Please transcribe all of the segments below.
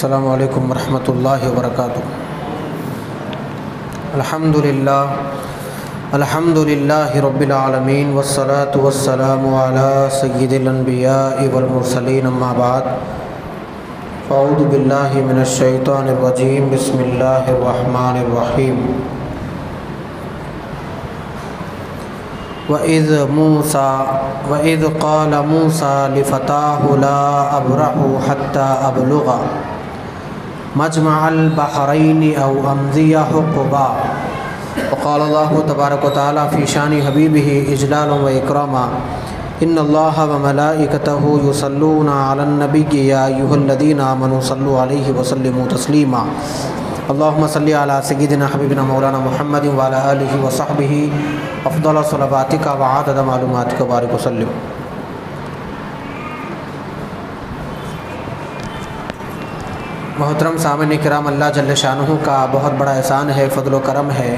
السلام علیکم ورحمۃ اللہ وبرکاتہ۔ الحمد للہ رب العالمین والصلاة والسلام علی سید الانبیاء والمرسلین، اما بعد فاعوذ باللہ من الشیطان الرجیم، بسم اللہ الرحمن الرحیم۔ وَإِذْ قَالَ مُوسَىٰ لِفَتَاهُ لَا أَبْرَحُ حَتَّىٰ أَبْلُغَ مَجْمَعَ الْبَحْرَيْنِ أَوْ أَمْضِيَ حُقُبًا۔ وقال اللہ تبارک و تعالیٰ فی شان حبیبہ اجلالا و اکراما، ان اللہ وملائکتہ یصلون علی النبی یا ایھا الذین آمنوا صلوا علیہ وسلموا تسلیما۔ اللہم صلی علی سیدنا حبیبنا مولانا محمد وعلی آلہ وصحبہ افضل صلواتک وعدد معلوماتک وبارک وسلم۔ محترم سامعین کرام، اللہ جل شانہ کا بہت بڑا احسان ہے، فضل و کرم ہے۔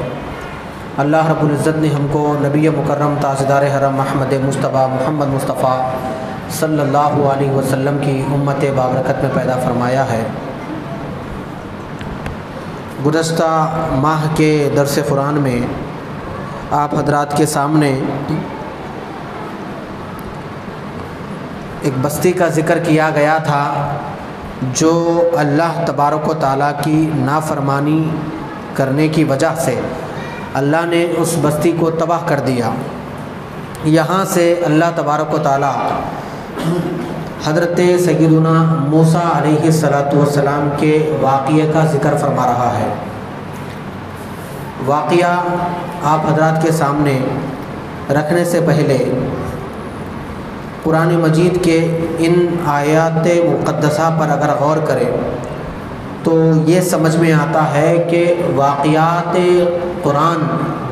اللہ رب العزت نے ہم کو نبی مکرم تاجدار حرم احمد مصطفیٰ محمد مصطفیٰ صلی اللہ علیہ وسلم کی امت بابرکت میں پیدا فرمایا ہے۔ گزشتہ ماہ کے درس قرآن میں آپ حضرات کے سامنے ایک بستی کا ذکر کیا گیا تھا جو اللہ تبارک و تعالیٰ کی نافرمانی کرنے کی وجہ سے اللہ نے اس بستی کو تباہ کر دیا۔ یہاں سے اللہ تبارک و تعالیٰ حضرت سیدنا موسیٰ علیہ السلام کے واقعے کا ذکر فرما رہا ہے۔ واقعہ آپ حضرات کے سامنے رکھنے سے پہلے قرآن مجید کے ان آیات مقدسہ پر اگر غور کریں تو یہ سمجھ میں آتا ہے کہ واقعات قرآن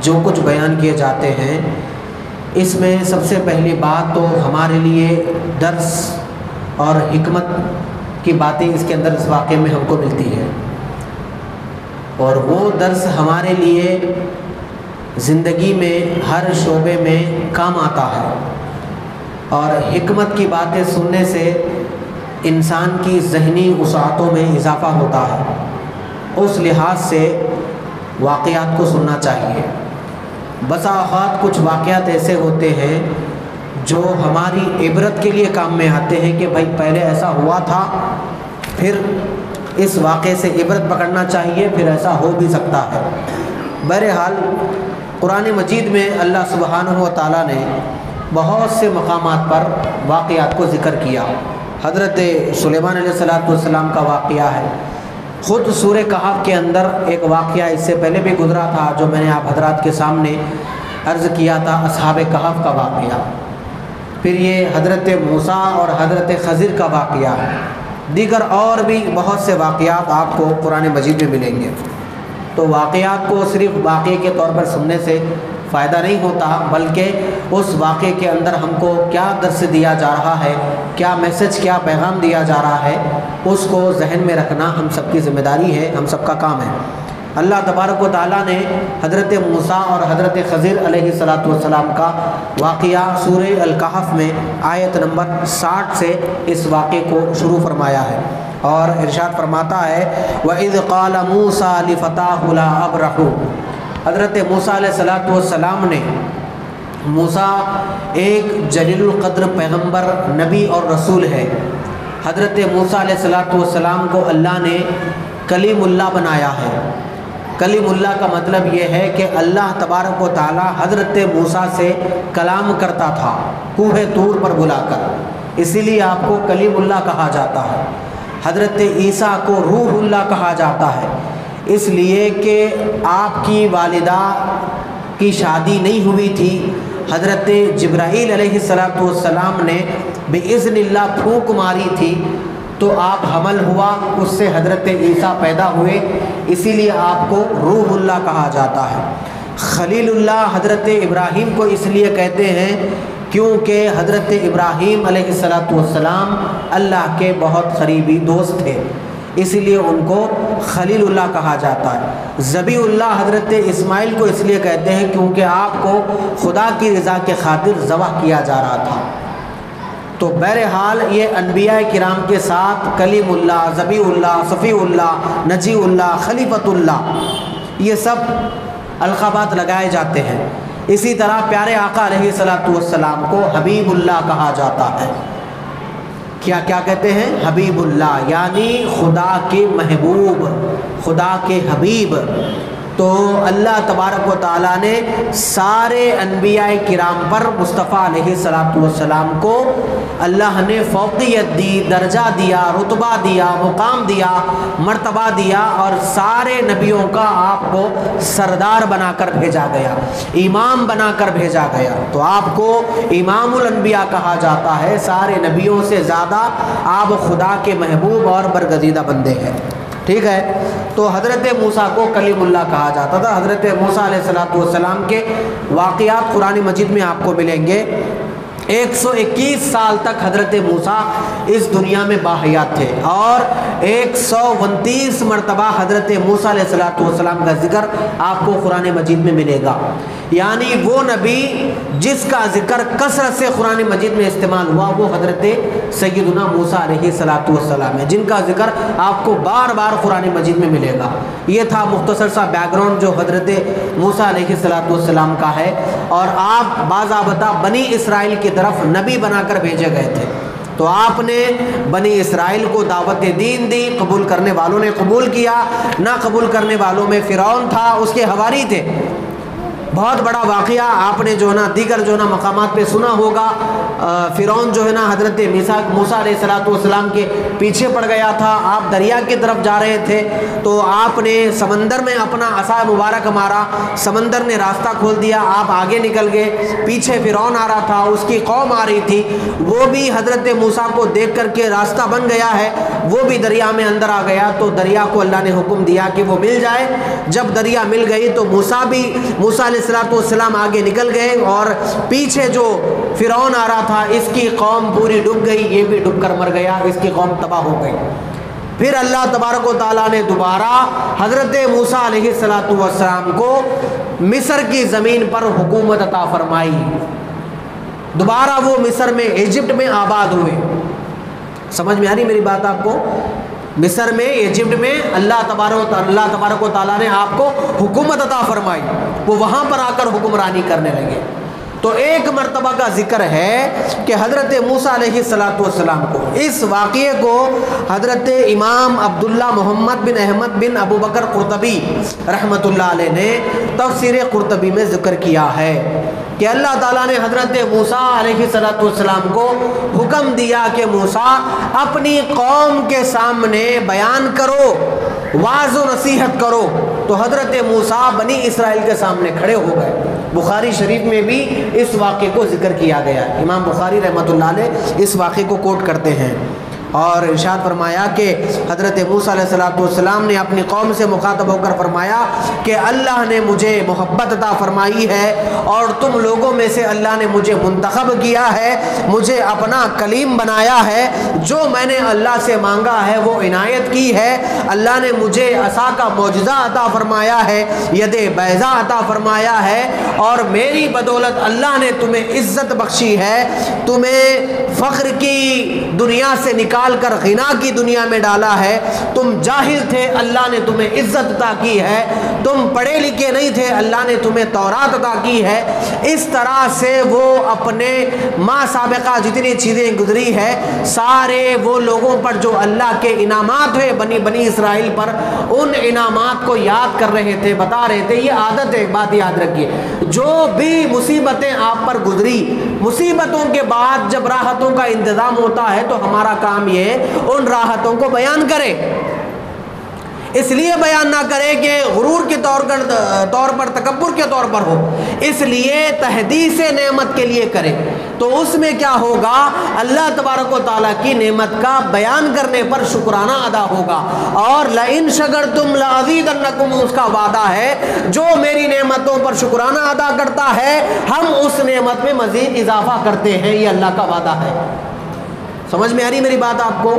جو کچھ بیان کیے جاتے ہیں، اس میں سب سے پہلی بات تو ہمارے لیے درس اور حکمت کی باتیں اس کے اندر اس واقعے میں ہم کو ملتی ہے، اور وہ درس ہمارے لیے زندگی میں ہر شعبے میں کام آتا ہے، اور حکمت کی باتیں سننے سے انسان کی ذہنی وسعتوں میں اضافہ ہوتا ہے۔ اس لحاظ سے واقعات کو سننا چاہیے۔ بسا اوقات کچھ واقعات ایسے ہوتے ہیں جو ہماری عبرت کے لیے کام میں آتے ہیں کہ بھائی پہلے ایسا ہوا تھا، پھر اس واقعے سے عبرت پکڑنا چاہیے، پھر ایسا ہو بھی سکتا ہے۔ بہرحال قرآن مجید میں اللہ سبحانہ و تعالیٰ نے بہت سے مقامات پر واقعات کو ذکر کیا۔ حضرت سلیمان علیہ السلام کا واقعہ ہے، خود سورہ کہف کے اندر ایک واقعہ اس سے پہلے بھی گزرا تھا جو میں نے آپ حضرات کے سامنے عرض کیا تھا، اصحاب کہف کا واقعہ۔ پھر یہ حضرت موسیٰ اور حضرت خضر کا واقعہ ہے، دیگر اور بھی بہت سے واقعات آپ کو قرآن مجید میں ملیں گے۔ تو واقعات کو صرف واقعے کے طور پر سننے سے فائدہ نہیں ہوتا، بلکہ اس واقعے کے اندر ہم کو کیا درس دیا جا رہا ہے، کیا میسج، کیا پیغام دیا جا رہا ہے، اس کو ذہن میں رکھنا ہم سب کی ذمہ داری ہے، ہم سب کا کام ہے۔ اللہ تبارک و تعالیٰ نے حضرت موسیٰ اور حضرت خضر علیہ السلام کا واقعہ سورہ الکہف میں آیت نمبر 60 سے اس واقعے کو شروع فرمایا ہے، اور ارشاد فرماتا ہے وَإِذْ قَالَ مُوسَىٰ لِفَتَاهُ لَا أَبْرَحُ۔ حضرت موسیٰ علیہ السلام نے، موسیٰ ایک جلیل القدر پیغمبر، نبی اور رسول ہے۔ حضرت موسیٰ علیہ السلام کو اللہ نے کلیم اللہ بنایا ہے۔ کلیم اللہ کا مطلب یہ ہے کہ اللہ تبارک و تعالی حضرت موسیٰ سے کلام کرتا تھا کوہ طور پر بلا کر، اسی لیے آپ کو کلیم اللہ کہا جاتا ہے۔ حضرت عیسیٰ کو روح اللہ کہا جاتا ہے، اس لیے کہ آپ کی والدہ کی شادی نہیں ہوئی تھی، حضرت جبرائیل علیہ السلام نے بِإِذْنِ اللہ پھونک ماری تھی تو آپ حمل ہوا، اس سے حضرت عیسیٰ پیدا ہوئے، اسی لیے آپ کو روح اللہ کہا جاتا ہے۔ خلیل اللہ حضرت ابراہیم کو اس لیے کہتے ہیں کیونکہ حضرت ابراہیم علیہ السلام اللہ کے بہت قریبی دوست تھے، اسی لیے ان کو خلیل اللہ کہا جاتا ہے۔ ذبیح اللہ حضرت اسماعیل کو اس لیے کہتے ہیں کیونکہ آپ کو خدا کی رضا کے خاطر ذبح کیا جا رہا تھا۔ تو بہرحال یہ انبیاء کرام کے ساتھ کلیم اللہ، ذبیح اللہ، صفی اللہ، نجی اللہ، خلیفۃ اللہ، یہ سب القابات لگائے جاتے ہیں۔ اسی طرح پیارے آقا علیہ الصلوۃ والسلام کو حبیب اللہ کہا جاتا ہے۔ کیا کہتے ہیں؟ حبیب اللہ، یعنی خدا کے محبوب، خدا کے حبیب۔ تو اللہ تبارک و تعالیٰ نے سارے انبیاء کرام پر مصطفیٰ علیہ الصلوۃ والسلام کو اللہ نے فوقیت دی، درجہ دیا، رتبہ دیا، مقام دیا، مرتبہ دیا، اور سارے نبیوں کا آپ کو سردار بنا کر بھیجا گیا، امام بنا کر بھیجا گیا۔ تو آپ کو امام الانبیاء کہا جاتا ہے، سارے نبیوں سے زیادہ آپ خدا کے محبوب اور برگزیدہ بندے ہیں، ٹھیک ہے۔ تو حضرت موسیٰ کو کلیم اللہ کہا جاتا تھا۔ حضرت موسیٰ علیہ السلام کے واقعات قرآن مجید میں آپ کو ملیں گے۔ 121 سال تک حضرت موسیٰ اس دنیا میں باحیات تھے، اور 129 مرتبہ حضرت موسیٰ علیہ السلام کا ذکر آپ کو قرآن مجید میں ملے گا۔ یعنی وہ نبی جس کا ذکر کثرت سے قرآن مجید میں استعمال ہوا وہ حضرت سیدنا موسیٰ علیہ السلام ہے، جن کا ذکر آپ کو بار بار قرآن مجید میں ملے گا۔ یہ تھا مختصر سا بیک گراؤنڈ جو حضرت موسیٰ علیہ السلام کا ہے، اور آپ باضابطہ بنی اسرائیل کی طرف نبی بنا کر بھیجے گئے تھے۔ تو آپ نے بنی اسرائیل کو دعوت دین دی، قبول کرنے والوں نے قبول کیا، نہ قبول کرنے والوں میں فرعون تھا، اس کے حواری تھے۔ بہت بڑا واقعہ آپ نے جو ہے نا دیگر جو ہے نا مقامات پہ سنا ہوگا۔ فرعون جو ہے نا حضرت موسیٰ علیہ السلام کے پیچھے پڑ گیا تھا، آپ دریا کی طرف جا رہے تھے، تو آپ نے سمندر میں اپنا عصا مبارک مارا، سمندر نے راستہ کھول دیا، آپ آگے نکل گئے، پیچھے فرعون آ رہا تھا، اس کی قوم آ رہی تھی، وہ بھی حضرت موسیٰ کو دیکھ کر کے راستہ بن گیا ہے، وہ بھی دریا میں اندر آ گیا۔ تو دریا کو اللہ نے حکم دیا کہ وہ مل جائے۔ جب دریا مل گئی تو موسیٰ علیہ السلام آگے نکل گئے، اور پیچھے جو فرعون آ رہا تھا اس کی قوم پوری ڈوب گئی، یہ بھی ڈوب کر مر گیا، اس کی قوم تباہ ہو گئی۔ پھر اللہ تبارک و تعالیٰ نے دوبارہ حضرت موسیٰ علیہ السلام کو مصر کی زمین پر حکومت عطا فرمائی۔ دوبارہ وہ مصر میں، ایجپٹ میں آباد ہوئے۔ سمجھ میں آ رہی میری بات آپ کو؟ مصر میں، ایجپٹ میں اللہ تبارک و تعالیٰ نے آپ کو حکومت عطا فرمائی، وہ وہاں پر آ کر حکمرانی کرنے لگے۔ تو ایک مرتبہ کا ذکر ہے کہ حضرت موسیٰ علیہ السلام کو، اس واقعے کو حضرت امام عبداللہ محمد بن احمد بن ابو بکر قرطبی رحمۃ اللہ علیہ نے تفسیر قرطبی میں ذکر کیا ہے کہ اللہ تعالیٰ نے حضرت موسیٰ علیہ السلام کو حکم دیا کہ موسیٰ اپنی قوم کے سامنے بیان کرو، واعظ و نصیحت کرو۔ تو حضرت موسیٰ بنی اسرائیل کے سامنے کھڑے ہو گئے۔ بخاری شریف میں بھی اس واقعے کو ذکر کیا گیا، امام بخاری رحمۃ اللہ علیہ اس واقعے کو کوٹ کرتے ہیں، اور ارشاد فرمایا کہ حضرت موسیٰ علیہ السلام نے اپنی قوم سے مخاطب ہو کر فرمایا کہ اللہ نے مجھے محبت عطا فرمائی ہے، اور تم لوگوں میں سے اللہ نے مجھے منتخب کیا ہے، مجھے اپنا کلیم بنایا ہے، جو میں نے اللہ سے مانگا ہے وہ عنایت کی ہے۔ اللہ نے مجھے عصا کا معجزہ عطا فرمایا ہے، ید بیضا عطا فرمایا ہے، اور میری بدولت اللہ نے تمہیں عزت بخشی ہے، تمہیں فخر کی دنیا سے نکال کر غنا کی دنیا میں ڈالا ہے۔ تم جاہل تھے، اللہ نے تمہیں عزت عطا کی ہے، تم پڑھے لکھے نہیں تھے، اللہ نے تمہیں تورات عطا کی ہے۔ اس طرح سے وہ اپنے ما سابقہ جتنی چیزیں گزری ہے سارے وہ لوگوں پر جو اللہ کے انعامات ہوئے بنی اسرائیل پر، ان انعامات کو یاد کر رہے تھے، بتا رہے تھے۔ یہ عادت ہے، ایک بات یاد رکھیے، جو بھی مصیبتیں آپ پر گزری، مصیبتوں کے بعد جب راحتوں کا انتظام ہوتا ہے تو ہمارا کام یہ ان راحتوں کو بیان کرے۔ اس لیے بیان نہ کرے کہ غرور کے طور پر، تکبر کے طور پر ہو، اس لیے تحدیث نعمت کے لیے کرے۔ تو اس میں کیا ہوگا؟ اللہ تبارک و تعالیٰ کی نعمت کا بیان کرنے پر شکرانہ ادا ہوگا، اور لئن شکرتم لازیدنکم، اس کا وعدہ ہے جو میری نعمتوں پر شکرانہ ادا کرتا ہے ہم اس نعمت میں مزید اضافہ کرتے ہیں، یہ اللہ کا وعدہ ہے۔ سمجھ میں آ رہی میری بات آپ کو؟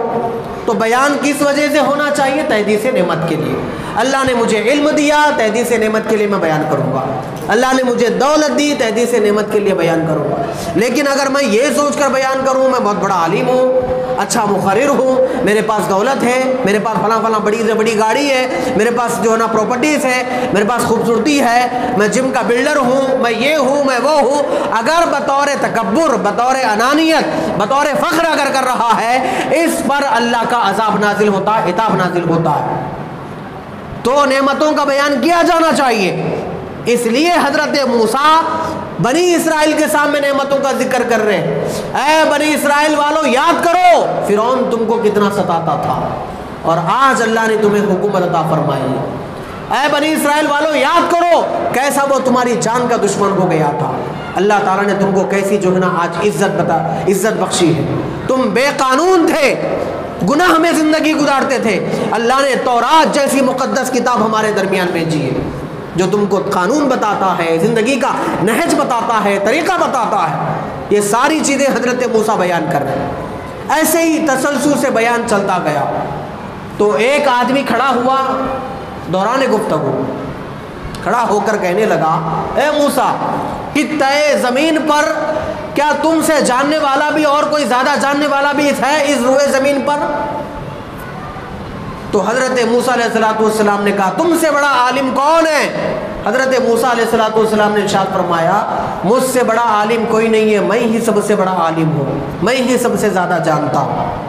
تو بیان کس وجہ سے ہونا چاہیے؟ تحدیث نعمت کے لیے۔ اللہ نے مجھے علم دیا، تحدیث نعمت کے لیے میں بیان کروں گا۔ اللہ نے مجھے دولت دی، تحدیث نعمت کے لیے بیان کروں گا۔ لیکن اگر میں یہ سوچ کر بیان کروں میں بہت بڑا عالم ہوں، اچھا مقرر ہوں، میرے پاس دولت ہے، میرے پاس فلاں فلاں بڑی سے بڑی گاڑی ہے، میرے پاس جو ہے نا پراپرٹیز ہے، میرے پاس خوبصورتی ہے، میں جم کا بلڈر ہوں، میں یہ ہوں، میں وہ ہوں، اگر بطور تکبر، بطور انانیت، بطور فخر اگر کر رہا ہے، اس پر اللہ کا عذاب نازل ہوتا ہے، عتاب نازل ہوتا ہے۔ تو نعمتوں کا بیان کیا جانا چاہیے۔ اس لیے حضرت موسیٰ بنی اسرائیل کے سامنے نعمتوں کا ذکر کر رہے ہیں۔ اے بنی اسرائیل والو یاد کرو فرعون تم کو کتنا ستاتا تھا اور آج اللہ نے تمہیں حکومت عطا فرمائی ہے۔ اے بنی اسرائیل والو یاد کرو کیسا وہ تمہاری جان کا دشمن ہو گیا تھا، اللہ تعالیٰ نے تم کو کیسی جو ہے نا آج عزت بخشی ہے۔ تم بے قانون تھے، گناہ میں زندگی گزارتے تھے، اللہ نے تورات جیسی مقدس کتاب ہمارے درمیان بھیجی ہے جو تم کو قانون بتاتا ہے، زندگی کا نہج بتاتا ہے، طریقہ بتاتا ہے۔ یہ ساری چیزیں حضرت موسیٰ بیان کر رہے ہیں۔ ایسے ہی تسلسل سے بیان چلتا گیا تو ایک آدمی کھڑا ہوا دوران گفتگو، کھڑا ہو کر کہنے لگا اے موسیٰ خطۂ زمین پر کیا تم سے جاننے والا بھی اور کوئی زیادہ جاننے والا بھی ہے اس روئے زمین پر؟ تو حضرت موسیٰ علیہ السلام نے کہا تم سے بڑا عالم کون ہے؟ حضرت موسیٰ علیہ السلام نے ارشاد فرمایا مجھ سے بڑا عالم کوئی نہیں ہے، میں ہی سب سے بڑا عالم ہوں، میں ہی سب سے زیادہ جانتا ہوں۔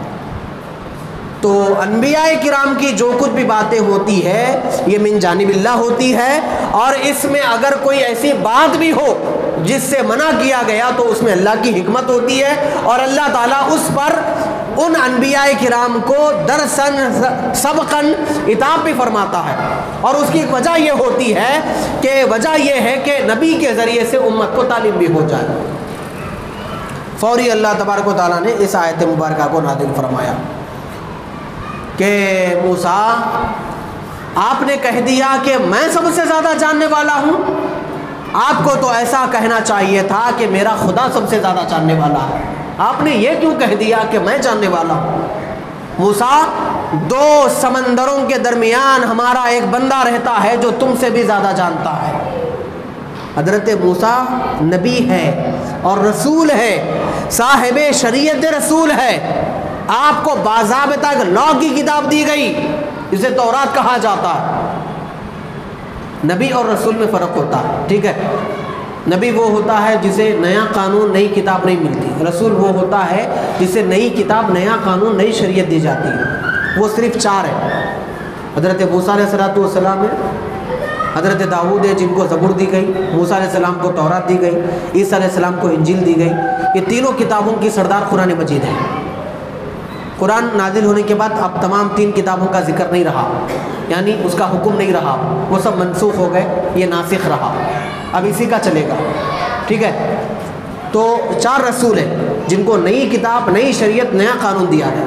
تو انبیاء کرام کی جو کچھ بھی باتیں ہوتی ہے یہ من جانب اللہ ہوتی ہے، اور اس میں اگر کوئی ایسی بات بھی ہو جس سے منع کیا گیا تو اس میں اللہ کی حکمت ہوتی ہے، اور اللہ تعالیٰ اس پر ان انبیاء کرام کو درسن سبقن عتاب بھی فرماتا ہے، اور اس کی ایک وجہ یہ ہوتی ہے کہ وجہ یہ ہے کہ نبی کے ذریعے سے امت کو تعلیم بھی ہو جائے۔ فوری اللہ تبارک و تعالیٰ نے اس آیت مبارکہ کو نازل فرمایا کہ موسیٰ آپ نے کہہ دیا کہ میں سب سے زیادہ جاننے والا ہوں، آپ کو تو ایسا کہنا چاہیے تھا کہ میرا خدا سب سے زیادہ جاننے والا ہے، آپ نے یہ کیوں کہہ دیا کہ میں جاننے والا ہوں؟ موسیٰ دو سمندروں کے درمیان ہمارا ایک بندہ رہتا ہے جو تم سے بھی زیادہ جانتا ہے۔ حضرت موسیٰ نبی ہے اور رسول ہے، صاحب شریعت رسول ہے، آپ کو باضابطہ لا کی کتاب دی گئی جسے تورات کہا جاتا ہے۔ نبی اور رسول میں فرق ہوتا ہے، ٹھیک ہے؟ نبی وہ ہوتا ہے جسے نیا قانون نئی کتاب نہیں ملتی، رسول وہ ہوتا ہے جسے نئی کتاب نیا قانون نئی شریعت دی جاتی ہے۔ وہ صرف چار ہے، حضرت موسیٰ علیہ السلام ہے، حضرت داؤد ہے جن کو زبور دی گئی، موسیٰ علیہ السلام کو تورات دی گئی، عیسیٰ علیہ السلام کو انجیل دی گئی۔ یہ تینوں کتابوں کی سردار قرآن مجید ہے۔ قرآن نازل ہونے کے بعد اب تمام تین کتابوں کا ذکر نہیں رہا، یعنی اس کا حکم نہیں رہا، وہ سب منسوخ ہو گئے، یہ ناسخ رہا، اب اسی کا چلے گا، ٹھیک ہے؟ تو چار رسول ہیں جن کو نئی کتاب نئی شریعت نیا قانون دیا ہے۔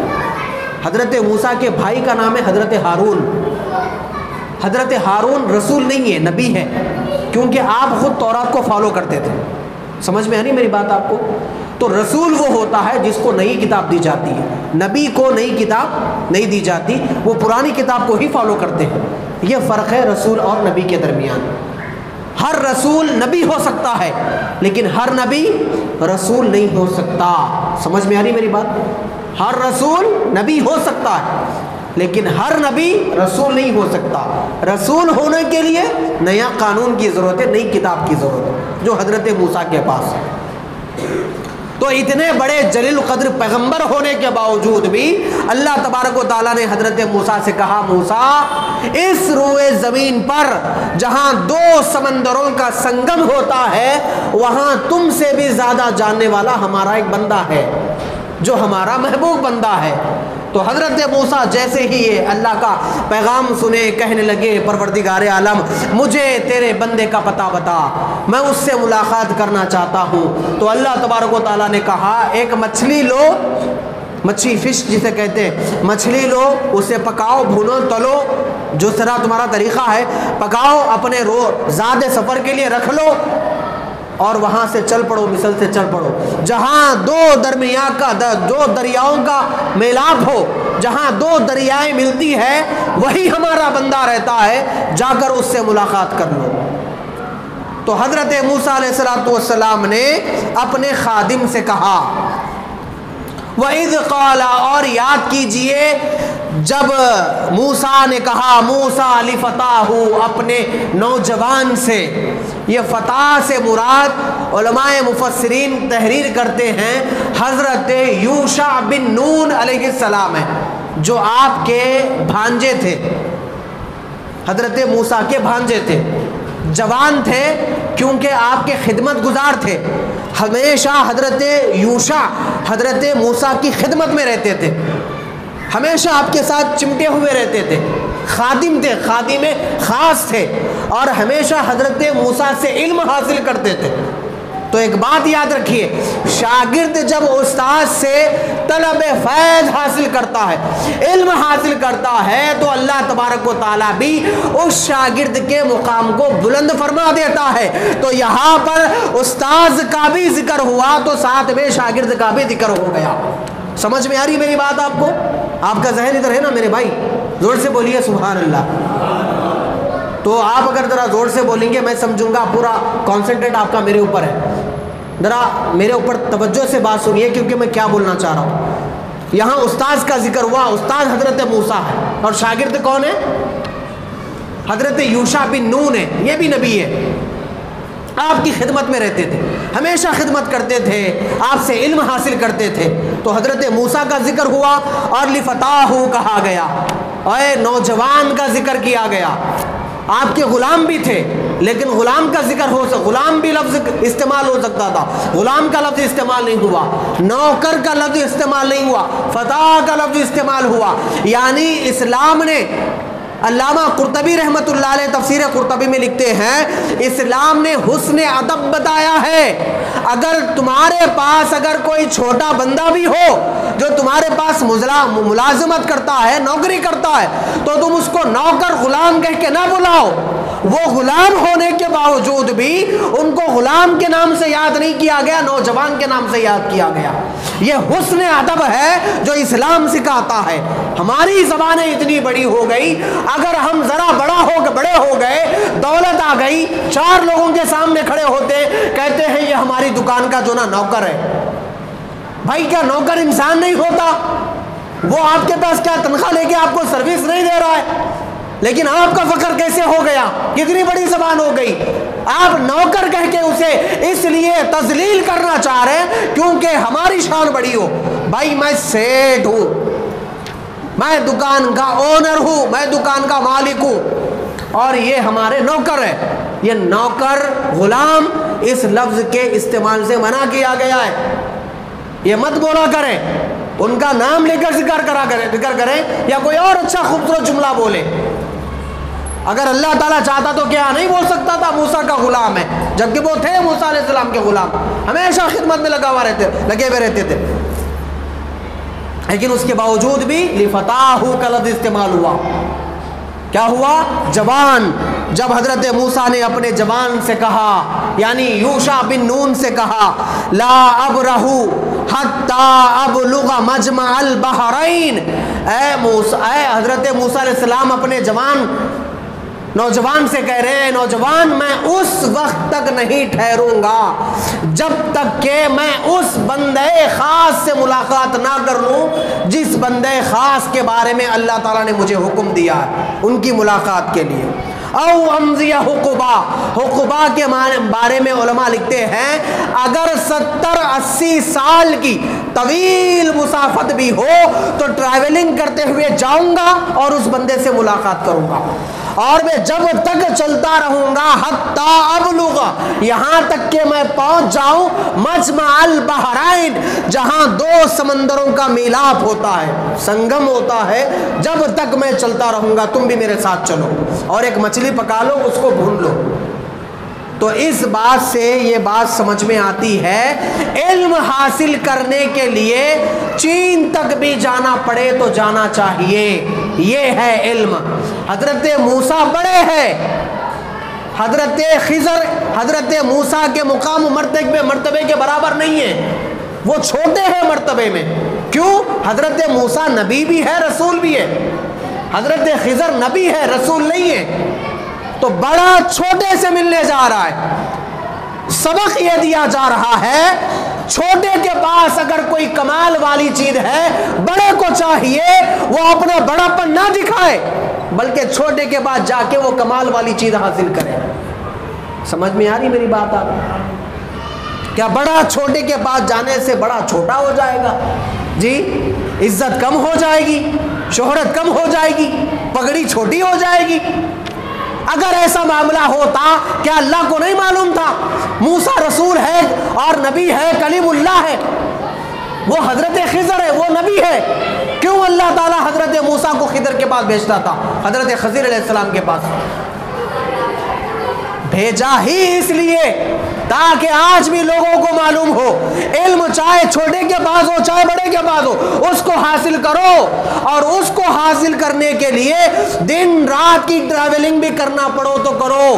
حضرت موسیٰ کے بھائی کا نام ہے حضرت ہارون۔ حضرت ہارون رسول نہیں ہے، نبی ہے، کیونکہ آپ خود تورات کو فالو کرتے تھے۔ سمجھ میں آ رہی میری بات آپ کو؟ تو رسول وہ ہوتا ہے جس کو نئی کتاب دی جاتی ہے، نبی کو نئی کتاب نہیں دی جاتی، وہ پرانی کتاب کو ہی فالو کرتے ہیں۔ یہ فرق ہے رسول اور نبی کے درمیان۔ ہر رسول نبی ہو سکتا ہے لیکن ہر نبی رسول نہیں ہو سکتا۔ سمجھ میں آ رہی میری بات؟ ہر رسول نبی ہو سکتا ہے لیکن ہر نبی رسول نہیں ہو سکتا۔ رسول ہونے کے لیے نیا قانون کی ضرورت ہے، نئی کتاب کی ضرورت ہے، جو حضرت موسیٰ کے پاس ہے۔ تو اتنے بڑے جلیل قدر پیغمبر ہونے کے باوجود بھی اللہ تبارک و تعالیٰ نے حضرت موسیٰ سے کہا موسیٰ اس روئے زمین پر جہاں دو سمندروں کا سنگم ہوتا ہے وہاں تم سے بھی زیادہ جاننے والا ہمارا ایک بندہ ہے جو ہمارا محبوب بندہ ہے۔ تو حضرت موسیٰ جیسے ہی یہ اللہ کا پیغام سنے کہنے لگے پروردگار عالم مجھے تیرے بندے کا پتہ بتا، میں اس سے ملاقات کرنا چاہتا ہوں۔ تو اللہ تبارک و تعالیٰ نے کہا ایک مچھلی لو، مچھی فش جسے کہتے ہیں، مچھلی لو، اسے پکاؤ، بھونو، تلو، جو طرح تمہارا طریقہ ہے پکاؤ، اپنے زیادہ سفر کے لیے رکھ لو، اور وہاں سے چل پڑو، مصر سے چل پڑو، جہاں دو دریاؤں کا میلاب ہو، جہاں دو دریائیں ملتی ہے وہی ہمارا بندہ رہتا ہے، جا کر اس سے ملاقات کر لو۔ تو حضرت موسیٰ علیہ السلام نے اپنے خادم سے کہا، وَإِذْ قَالَ، اور یاد کیجئے جب موسیٰ نے کہا، موسیٰ لِفَتَاهُ، اپنے نوجوان سے، یہ فتح سے مراد علماء مفسرین تحریر کرتے ہیں حضرت یوشع بن نون علیہ السلام ہے، جو آپ کے بھانجے تھے، حضرت موسیٰ کے بھانجے تھے، جوان تھے کیونکہ آپ کے خدمت گزار تھے، ہمیشہ حضرت یوشع حضرت موسیٰ کی خدمت میں رہتے تھے، ہمیشہ آپ کے ساتھ چمٹے ہوئے رہتے تھے، خادم تھے، خادم خاص تھے، اور ہمیشہ حضرت موسیٰ سے علم حاصل کرتے تھے۔ تو ایک بات یاد رکھیے، شاگرد جب استاد سے طلب فیض حاصل کرتا ہے، علم حاصل کرتا ہے، تو اللہ تبارک و تعالیٰ بھی اس شاگرد کے مقام کو بلند فرما دیتا ہے۔ تو یہاں پر استاذ کا بھی ذکر ہوا تو ساتھ میں شاگرد کا بھی ذکر ہو گیا۔ سمجھ میں آ رہی میری بات آپ کو؟ آپ کا ذہن ادھر ہے نا میرے بھائی؟ زور سے بولیے سبحان اللہ۔ تو آپ اگر ذرا زور سے بولیں گے میں سمجھوں گا پورا کانسنٹریٹ آپ کا میرے اوپر ہے۔ ذرا میرے اوپر توجہ سے بات سنیے کیونکہ میں کیا بولنا چاہ رہا ہوں۔ یہاں استاذ کا ذکر ہوا، استاذ حضرت موسیٰ ہے، اور شاگرد کون ہے؟ حضرت یوشع بن نون ہے، یہ بھی نبی ہے، آپ کی خدمت میں رہتے تھے، ہمیشہ خدمت کرتے تھے، آپ سے علم حاصل کرتے تھے۔ تو حضرت موسیٰ کا ذکر ہوا اور لفتاہ کہا گیا، اور نوجوان کا ذکر کیا گیا۔ آپ کے غلام بھی تھے لیکن غلام کا ذکر غلام بھی لفظ استعمال ہو سکتا تھا، غلام کا لفظ استعمال نہیں ہوا، نوکر کا لفظ استعمال نہیں ہوا، فتح کا لفظ استعمال ہوا۔ یعنی اسلام نے، علامہ قرطبی رحمۃ اللہ علیہ تفسیر قرطبی میں لکھتے ہیں، اسلام نے حسن ادب بتایا ہے۔ اگر تمہارے پاس اگر کوئی چھوٹا بندہ بھی ہو جو تمہارے پاس ملازمت کرتا ہے، نوکری کرتا ہے، تو تم اس کو نوکر غلام کہہ کے نہ بلاؤ۔ وہ غلام ہونے کے باوجود بھی ان کو غلام کے نام سے یاد نہیں کیا گیا، نوجوان کے نام سے یاد کیا گیا۔ یہ حسن ادب ہے جو اسلام سکھاتا ہے۔ ہماری زبانیں اتنی بڑی ہو گئی، اگر ہم ذرا بڑے ہو گئے، دولت آ گئی، چار لوگوں کے سامنے کھڑے ہوتے، کہتے ہیں یہ ہماری دکان کا جو نا نوکر ہے۔ بھائی کیا نوکر انسان نہیں ہوتا؟ وہ آپ کے پاس کیا تنخواہ لے کے آپ کو سروس نہیں دے رہا ہے؟ لیکن آپ کا فخر کیسے ہو گیا؟ کتنی بڑی زبان ہو گئی۔ آپ نوکر کہہ کے اسے اس لیے تذلیل کرنا چاہ رہے ہیں کیونکہ ہماری شان بڑی ہو۔ بھائی میں سیٹ ہوں، میں دکان کا اونر ہوں، میں دکان کا مالک ہوں، اور یہ ہمارے نوکر ہے۔ یہ نوکر غلام اس لفظ کے استعمال سے منع کیا گیا ہے۔ یہ مت بولا کریں، ان کا نام لے کر ذکر کریں یا کوئی اور اچھا خوبصورت جملہ بولے۔ اگر اللہ تعالیٰ چاہتا تو کیا نہیں بول سکتا تھا موسیٰ کا غلام ہے، جبکہ وہ تھے موسیٰ علیہ السلام کے غلام، ہمیشہ خدمت میں لگے ہوئے رہتے تھے، لیکن اس کے باوجود بھی لفتاہ کا لفظ استعمال ہوا۔ کیا ہوا؟ جوان۔ جب حضرت موسیٰ نے اپنے جوان سے کہا، یعنی یوشع بن نون سے کہا، لا ابرح حتی ابلغ مجمع البحرین، اے حضرت موسیٰ علیہ السلام اپنے نوجوان سے کہہ رہے ہیں، نوجوان میں اس وقت تک نہیں ٹھہروں گا جب تک کہ میں اس بندے خاص سے ملاقات نہ کر لوں جس بندے خاص کے بارے میں اللہ تعالیٰ نے مجھے حکم دیا ہے ان کی ملاقات کے لیے۔ او امضی حقبہ کے بارے میں علماء لکھتے ہیں اگر 70-80 سال کی طویل مسافت بھی ہو تو ٹریولنگ کرتے ہوئے جاؤں گا اور اس بندے سے ملاقات کروں گا، اور میں جب تک چلتا رہوں گا حتی ابلغ، یہاں تک کہ میں پہنچ جاؤں مجمع البحرین، جہاں دو سمندروں کا میلاپ ہوتا ہے، سنگم ہوتا ہے، جب تک میں چلتا رہوں گا تم بھی میرے ساتھ چلو، اور ایک مچھلی پکا لو اس کو بھون لو۔ تو اس بات سے یہ بات سمجھ میں آتی ہے علم حاصل کرنے کے لیے چین تک بھی جانا پڑے تو جانا چاہیے، یہ ہے علم۔ حضرت موسیٰ بڑے ہیں، حضرت خضر حضرت موسیٰ کے مقام و مرتبے کے برابر نہیں ہیں، وہ چھوٹے ہیں مرتبے میں. کیوں؟ حضرت موسیٰ نبی بھی ہے رسول بھی ہے، حضرت خضر نبی ہے رسول نہیں ہے. تو بڑا چھوٹے سے ملنے جا رہا ہے. سبق یہ دیا جا رہا ہے چھوٹے کے پاس اگر کوئی کمال والی چیز ہے، بڑے کو چاہیے وہ اپنا بڑاپن نہ دکھائے بلکہ چھوٹے کے بعد جا کے وہ کمال والی چیز حاصل کرے. سمجھ میں آ رہی میری بات؟ آپ کیا بڑا چھوٹے کے پاس جانے سے بڑا چھوٹا ہو جائے گا؟ جی، عزت کم ہو جائے گی، شہرت کم ہو جائے گی، پگڑی چھوٹی ہو جائے گی. اگر ایسا معاملہ ہوتا کیا اللہ کو نہیں معلوم تھا موسیٰ رسول ہے اور نبی ہے، کلیم اللہ ہے، وہ حضرت خضر ہے، وہ نبی ہے؟ کیوں اللہ تعالیٰ حضرت موسیٰ کو خضر کے پاس بھیجتا تھا، حضرت خضر علیہ السلام کے پاس؟ بھیجا ہی اس لیے تاکہ آج بھی لوگوں کو معلوم ہو علم چاہے چھوٹے کے پاس ہو چاہے بڑے کے پاس ہو، اس کو حاصل کرو. اور اس کو حاصل کرنے کے لیے دن رات کی ٹریولنگ بھی کرنا پڑو تو کرو،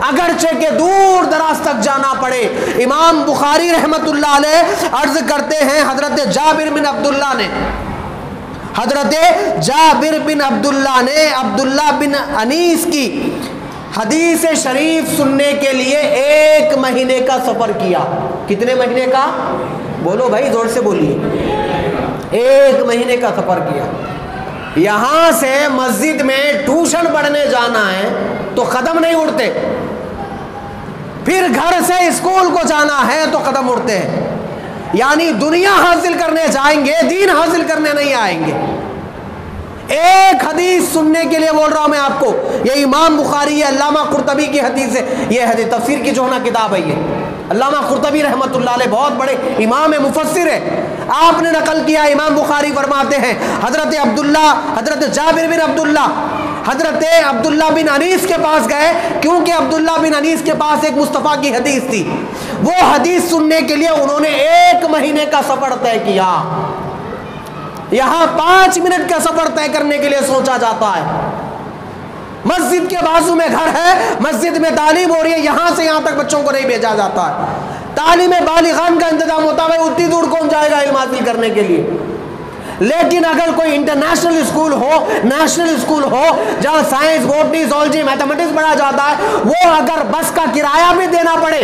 اگرچہ کہ دور دراز تک جانا پڑے. امام بخاری رحمت اللہ علیہ عرض کرتے ہیں حضرت جابر بن عبداللہ نے عبداللہ بن انیس کی حدیث شریف سننے کے لیے 1 مہینے کا سفر کیا. کتنے مہینے کا؟ بولو بھائی، زور سے بولیے. 1 مہینے کا سفر کیا. یہاں سے مسجد میں ٹیوشن پڑھنے جانا ہے تو قدم نہیں اڑتے، پھر گھر سے اسکول کو جانا ہے تو قدم اڑتے ہیں. یعنی دنیا حاصل کرنے جائیں گے، دین حاصل کرنے نہیں آئیں گے. ایک حدیث سننے کے لیے بول رہا ہوں میں آپ کو، یہ امام بخاری ہے، علامہ قرطبی کی حدیث ہے. یہ حدیث تفسیر کی جو ہے نا کتاب ہے، یہ علامہ قرطبی رحمت اللہ علیہ بہت بڑے امام مفسر ہے. آپ نے نقل کیا، امام بخاری فرماتے ہیں حضرت جابر بن عبداللہ حضرت عبداللہ بن انیس کے پاس گئے، کیونکہ عبداللہ بن انیس کے پاس ایک مصطفیٰ کی حدیث تھی. وہ حدیث سننے کے لیے انہوں نے 1 مہینے کا سفر طے کیا. یہاں 5 منٹ کا سفر طے کرنے کے لیے سوچا جاتا ہے. مسجد کے بازو میں گھر ہے، مسجد میں تعلیم ہو رہی ہے، یہاں سے یہاں تک بچوں کو نہیں بھیجا جاتا ہے. تعلیم بالغان کا انتظام ہوتا ہے، اتنی دور کون جائے گا علم حاصل کرنے کے لیے. لیکن اگر کوئی انٹرنیشنل اسکول ہو، نیشنل اسکول ہو جہاں سائنس، بوٹنی، زولوجی، میتھمیٹکس پڑھا جاتا ہے، وہ اگر بس کا کرایہ بھی دینا پڑے،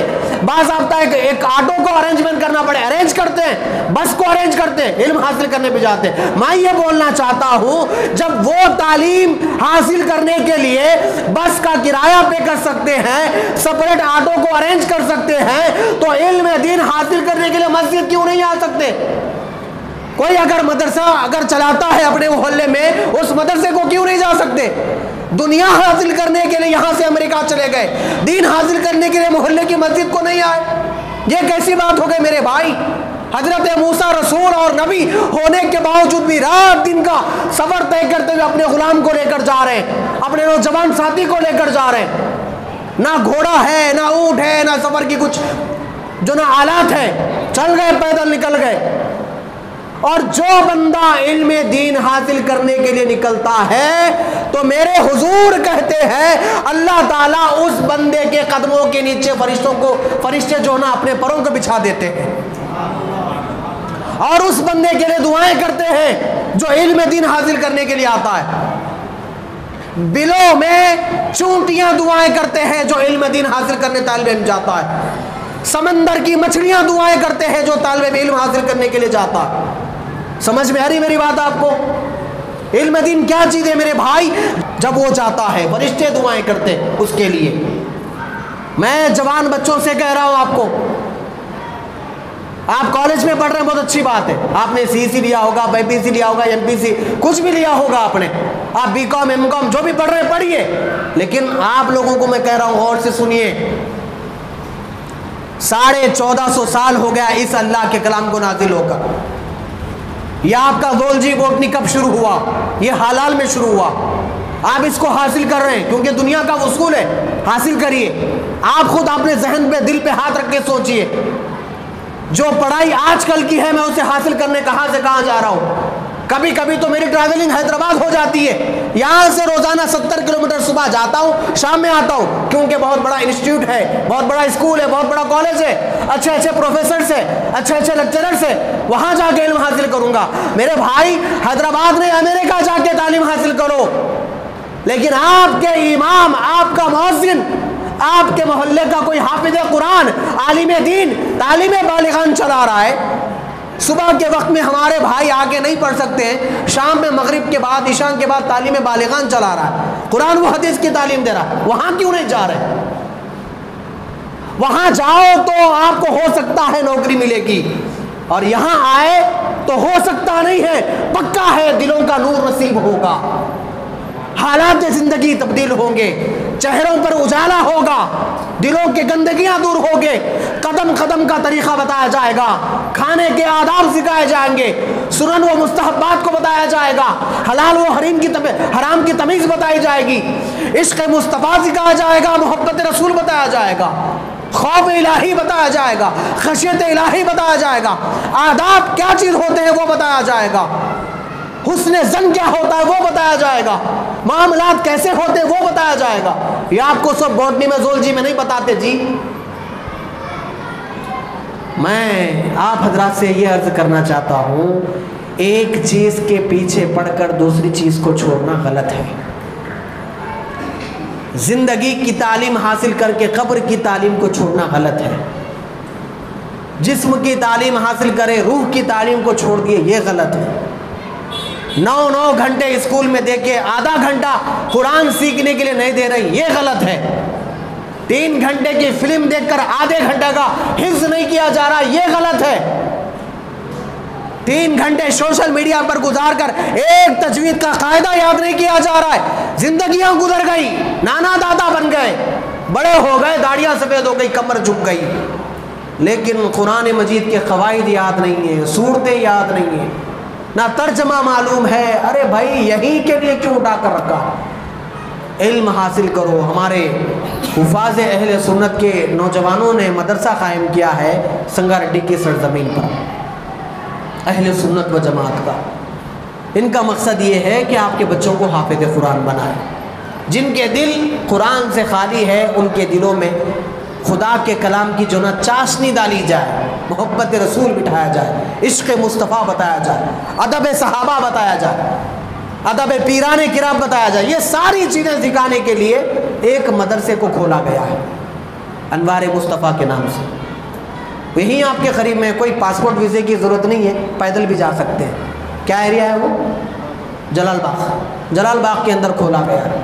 بعض ہفتہ ایک آٹو کو ارینجمنٹ کرنا پڑے، ارینج کرتے ہیں، بس کو ارینج کرتے ہیں، علم حاصل کرنے پہ جاتے ہیں. میں یہ بولنا چاہتا ہوں جب وہ تعلیم حاصل کرنے کے لیے بس کا کرایہ پے کر سکتے ہیں، سپریٹ آٹو کو ارینج کر سکتے ہیں، تو علم دین حاصل کرنے کے لیے مسجد کیوں نہیں آ سکتے؟ کوئی اگر مدرسہ چلاتا ہے اپنے محلے میں، اس مدرسے کو کیوں نہیں جا سکتے؟ دنیا حاصل کرنے کے لیے یہاں سے امریکہ چلے گئے، دین حاصل کرنے کے لیے محلے کی مسجد کو نہیں آئے. یہ کیسی بات ہو گئی میرے بھائی؟ حضرت موسیٰ رسول اور نبی ہونے کے باوجود بھی رات دن کا سفر طے کرتے ہوئے اپنے غلام کو لے کر جا رہے ہیں، اپنے نوجوان ساتھی کو لے کر جا رہے ہیں. نہ گھوڑا ہے، نہ اونٹ ہے، نہ سفر کی کچھ جو نہ آلات ہے، چل گئے، پیدل نکل گئے. اور جو بندہ علم دین حاصل کرنے کے لیے نکلتا ہے تو میرے حضور کہتے ہیں اللہ تعالیٰ اس بندے کے قدموں کے نیچے فرشتے جو نا اپنے پروں کو بچھا دیتے ہیں اور اس بندے کے لیے دعائیں کرتے ہیں جو علم دین حاصل کرنے کے لیے آتا ہے. بلوں میں چونٹیاں دعائیں کرتے ہیں جو علم دین حاصل کرنے طالب علم جاتا ہے. سمندر کی مچھلیاں دعائیں کرتے ہیں جو طالب علم حاصل کرنے کے لیے جاتا ہے. سمجھ میں آ رہی میری بات آپ کو؟ علم دین کیا چیز ہے میرے بھائی؟ جب وہ چاہتا ہے فرشتے دعائیں کرتے اس کے لیے. میں جوان بچوں سے کہہ رہا ہوں آپ کو، آپ کالج میں پڑھ رہے ہیں، بہت اچھی بات ہے، آپ نے CC لیا ہوگا، BPC لیا ہوگا، MPC کچھ بھی لیا ہوگا آپ نے، آپ BCom MCom جو بھی پڑھ رہے ہیں پڑھیے. لیکن آپ لوگوں کو میں کہہ رہا ہوں غور سے سنیے، 1450 سال ہو گیا اس اللہ کے کلام کو نازل ہو کر. یہ آپ کا زولوجی بوٹنی کب شروع ہوا؟ یہ حلال میں شروع ہوا. آپ اس کو حاصل کر رہے ہیں کیونکہ دنیا کا اصول ہے، حاصل کریے. آپ خود اپنے ذہن پہ، دل پہ ہاتھ رکھ کے سوچئے، جو پڑھائی آج کل کی ہے میں اسے حاصل کرنے کہاں سے کہاں جا رہا ہوں. کبھی کبھی تو میری ٹریولنگ حیدرآباد ہو جاتی ہے، یہاں سے روزانہ 70 کلومیٹر صبح جاتا ہوں، شام میں آتا ہوں، کیونکہ بہت بڑا انسٹیٹیوٹ ہے، بہت بڑا اسکول ہے، بہت بڑا کالج ہے، اچھے اچھے پروفیسرز ہیں، اچھے اچھے لیکچررز ہیں، وہاں جا کے علم حاصل کروں گا۔ میرے بھائی، حیدرآباد نہیں، امریکہ جا کے تعلیم حاصل کرو، لیکن آپ کے امام، آپ کا مؤذن، آپ کے محلے کا کوئی حافظ قرآن، عالم دین تعلیم بالغان چلا رہا ہے، صبح کے وقت میں ہمارے بھائی آگے نہیں پڑھ سکتے ہیں، شام میں مغرب کے بعد، عشاء کے بعد تعلیم بالغان چلا رہا ہے، قرآن و حدیث کی تعلیم دے رہا ہے، وہاں کیوں نہیں جا رہے؟ وہاں جاؤ تو آپ کو ہو سکتا ہے نوکری ملے گی، اور یہاں آئے تو ہو سکتا نہیں ہے، پکا ہے دلوں کا نور نصیب ہوگا، حالات زندگی تبدیل ہوں گے، چہروں پر اجالا ہوگا، دلوں کے گندگیاں دور ہوگے، قدم قدم کا طریقہ بتایا جائے گا، کھانے کے آداب سکھائے جائیں گے، سنن و مستحبات کو بتایا جائے گا، حلال و حرام کی تمیز بتائی جائے گی، عشق مصطفیٰ سکھایا جائے گا، محبت رسول بتایا جائے گا، خوف الہی بتایا جائے گا، خشیت الہی بتایا جائے گا، آداب کیا چیز ہوتے ہیں وہ بتایا جائے گا، حسن زن کیا ہوتا ہے وہ بتایا جائے گا، معاملات کیسے ہوتے ہیں وہ بتایا جائے گا۔ یہ آپ کو سب بوٹنی میں زولوجی میں نہیں بتاتے جی۔ میں آپ حضرات سے یہ عرض کرنا چاہتا ہوں، ایک چیز کے پیچھے پڑھ کر دوسری چیز کو چھوڑنا غلط ہے۔ زندگی کی تعلیم حاصل کر کے قبر کی تعلیم کو چھوڑنا غلط ہے، جسم کی تعلیم حاصل کرے روح کی تعلیم کو چھوڑ دیے یہ غلط ہے۔ 9 گھنٹے اسکول میں دے کے آدھا گھنٹہ قرآن سیکھنے کے لیے نہیں دے رہی، یہ غلط ہے۔ 3 گھنٹے کی فلم دیکھ کر آدھے گھنٹے کا حفظ نہیں کیا جا رہا، یہ غلط ہے۔ 3 گھنٹے سوشل میڈیا پر گزار کر ایک تجوید کا قاعدہ یاد نہیں کیا جا رہا ہے، زندگیاں گزر گئی، نانا دادا بن گئے، بڑے ہو گئے، داڑیاں سفید ہو گئی، کمر جھک گئی، لیکن قرآن مجید کے قواعد یاد نہیں ہیں، صورتیں یاد نہیں ہیں، نہ ترجمہ معلوم ہے۔ ارے بھائی، یہیں کے لیے کیوں اٹھا کر رکھا؟ علم حاصل کرو۔ ہمارے حفاظ اہل سنت کے نوجوانوں نے مدرسہ قائم کیا ہے سنگاریڈی کی سرزمین پر، اہل سنت و جماعت کا۔ ان کا مقصد یہ ہے کہ آپ کے بچوں کو حافظ قرآن بنائیں، جن کے دل قرآن سے خالی ہے ان کے دلوں میں خدا کے کلام کی جو نہ چاشنی ڈالی جائے، محبت رسول بٹھایا جائے، عشق مصطفیٰ بتایا جائے، ادب صحابہ بتایا جائے، ادب پیران کرام بتایا جائے، یہ ساری چیزیں سکھانے کے لیے ایک مدرسے کو کھولا گیا ہے انوار مصطفیٰ کے نام سے۔ یہیں آپ کے قریب میں، کوئی پاسپورٹ ویزے کی ضرورت نہیں ہے، پیدل بھی جا سکتے ہیں۔ کیا ایریا ہے وہ؟ جلال باغ، جلال باغ کے اندر کھولا گیا ہے۔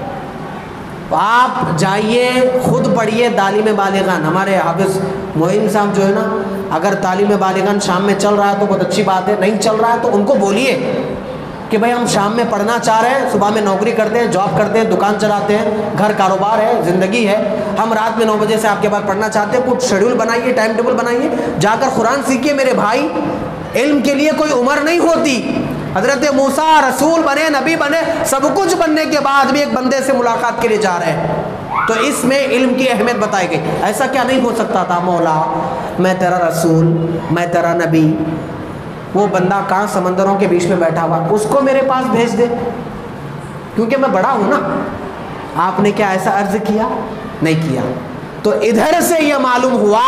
آپ جائیے، خود پڑھیے تعلیم بالغان۔ ہمارے حافظ معین صاحب جو ہے نا، اگر تعلیم بالغان شام میں چل رہا ہے تو بہت اچھی بات ہے، نہیں چل رہا ہے تو ان کو بولیے کہ بھائی ہم شام میں پڑھنا چاہ رہے ہیں، صبح میں نوکری کرتے ہیں، جاب کرتے ہیں، دکان چلاتے ہیں، گھر کاروبار ہے، زندگی ہے، ہم رات میں 9 بجے سے آپ کے پاس پڑھنا چاہتے ہیں، کچھ شیڈول بنائیے، ٹائم ٹیبل بنائیے، جا کر قرآن سیکھیے میرے بھائی۔ علم کے لیے کوئی عمر نہیں ہوتی۔ حضرت موسیٰ رسول بنے، نبی بنے، سب کچھ بننے کے بعد بھی ایک بندے سے ملاقات کے لیے جا رہے ہیں، تو اس میں علم کی اہمیت بتائی گئی۔ ایسا کیا نہیں ہو سکتا تھا، مولا میں تیرا رسول، میں تیرا نبی، وہ بندہ کہاں سمندروں کے بیچ میں بیٹھا ہوا، اس کو میرے پاس بھیج دے، کیونکہ میں بڑا ہوں نا۔ آپ نے کیا ایسا عرض کیا؟ نہیں کیا۔ تو ادھر سے یہ معلوم ہوا،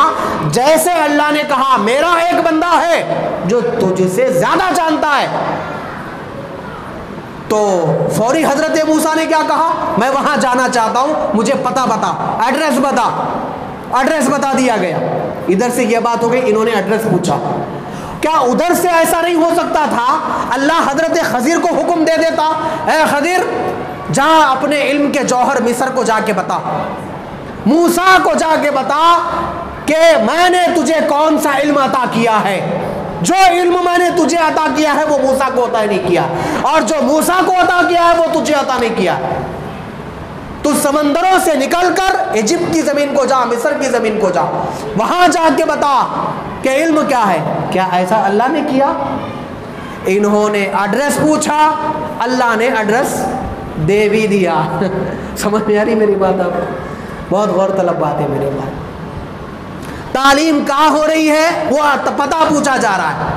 جیسے اللہ نے کہا میرا ایک بندہ ہے جو تجھ سے زیادہ جانتا ہے، تو فوری حضرت موسیٰ نے کیا کہا؟ میں وہاں جانا چاہتا ہوں، مجھے پتہ بتا، ایڈریس بتا۔ ایڈریس بتا دیا گیا۔ ادھر سے یہ بات ہو گئی، انہوں نے ایڈریس پوچھا۔ کیا ادھر سے ایسا نہیں ہو سکتا تھا اللہ حضرت خضر کو حکم دے دیتا، اے خضر جا اپنے علم کے جوہر مصر کو جا کے بتا، موسیٰ کو جا کے بتا کہ میں نے تجھے کون سا علم عطا کیا ہے، جو علم میں نے تجھے عطا کیا ہے وہ موسیٰ کو عطا نہیں کیا، اور جو موسیٰ کو عطا کیا ہے وہ تجھے عطا نہیں کیا۔ تو سمندروں سے نکل کر ایجپٹ کی زمین کو جا، مصر کی زمین کو جا، وہاں جا کے بتا کہ علم کیا ہے۔ کیا ایسا اللہ نے کیا؟ انہوں نے ایڈریس پوچھا، اللہ نے ایڈریس دے بھی دیا۔ سمجھ میں آ رہی میری بات؟ آپ بہت غور طلب بات ہے میرے بات۔ تعلیم کہاں ہو رہی ہے وہ پتہ پوچھا جا رہا ہے،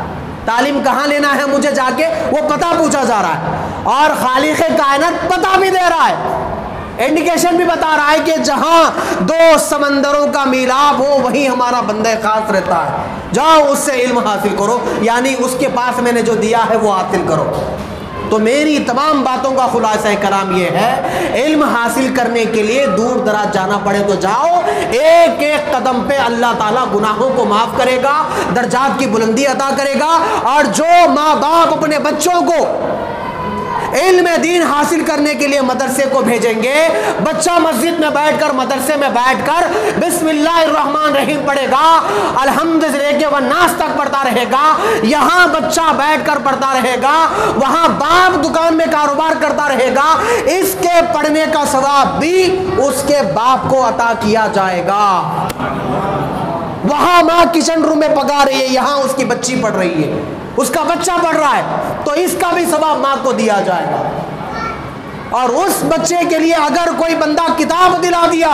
تعلیم کہاں لینا ہے مجھے جا کے وہ پتہ پوچھا جا رہا ہے، اور خالق کائنات پتہ بھی دے رہا ہے، انڈیکیشن بھی بتا رہا ہے کہ جہاں دو سمندروں کا میلاب ہو وہیں ہمارا بندہ خاص رہتا ہے، جاؤ اس سے علم حاصل کرو، یعنی اس کے پاس میں نے جو دیا ہے وہ حاصل کرو۔ تو میری تمام باتوں کا خلاصہ کلام یہ ہے، علم حاصل کرنے کے لیے دور دراز جانا پڑے تو جاؤ، ایک ایک قدم پہ اللہ تعالیٰ گناہوں کو معاف کرے گا، درجات کی بلندی عطا کرے گا، اور جو ماں باپ اپنے بچوں کو علم دین حاصل کرنے کے لیے مدرسے کو بھیجیں گے، بچہ مسجد میں بیٹھ کر مدرسے میں بیٹھ کر بسم اللہ الرحمن الرحیم پڑھے گا، الحمد سے لے کے والناس تک پڑھتا رہے گا، یہاں بچہ بیٹھ کر پڑھتا رہے گا، وہاں باپ دکان میں کاروبار کرتا رہے گا، اس کے پڑھنے کا ثواب بھی اس کے باپ کو عطا کیا جائے گا۔ وہاں ماں کچن روم میں پکا رہی ہے، یہاں اس کی بچی پڑھ رہی ہے، اس کا بچہ پڑھ رہا ہے، تو اس کا بھی ثواب ماں کو دیا جائے گا۔ اور اس بچے کے لیے اگر کوئی بندہ کتاب دلا دیا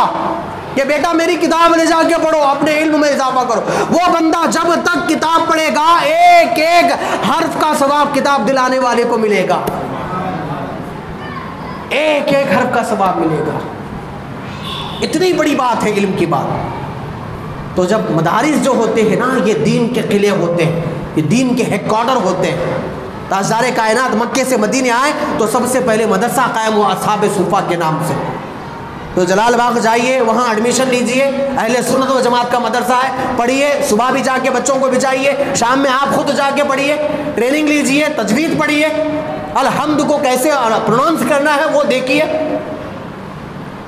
کہ بیٹا میری کتاب لے جا کے پڑھو، اپنے علم میں اضافہ کرو، وہ بندہ جب تک کتاب پڑھے گا ایک ایک حرف کا ثواب کتاب دلانے والے کو ملے گا، ایک ایک حرف کا ثواب ملے گا۔ اتنی بڑی بات ہے علم کی بات۔ تو جب مدارس جو ہوتے ہیں نا، یہ دین کے قلعے ہوتے ہیں، یہ دین کے ہیڈ کوارٹر ہوتے ہیں۔ تاجدار کائنات مکے سے مدینے آئے تو سب سے پہلے مدرسہ قائم ہوا اصحاب صفہ کے نام سے۔ تو جلال باغ جائیے، وہاں ایڈمیشن لیجئے، اہل سنت و جماعت کا مدرسہ ہے، پڑھیے، صبح بھی جا کے بچوں کو بچائیے، شام میں آپ خود جا کے پڑھیے، ٹریننگ لیجئے، تجوید پڑھیے، الحمد کو کیسے پروناؤنس کرنا ہے وہ دیکھیے،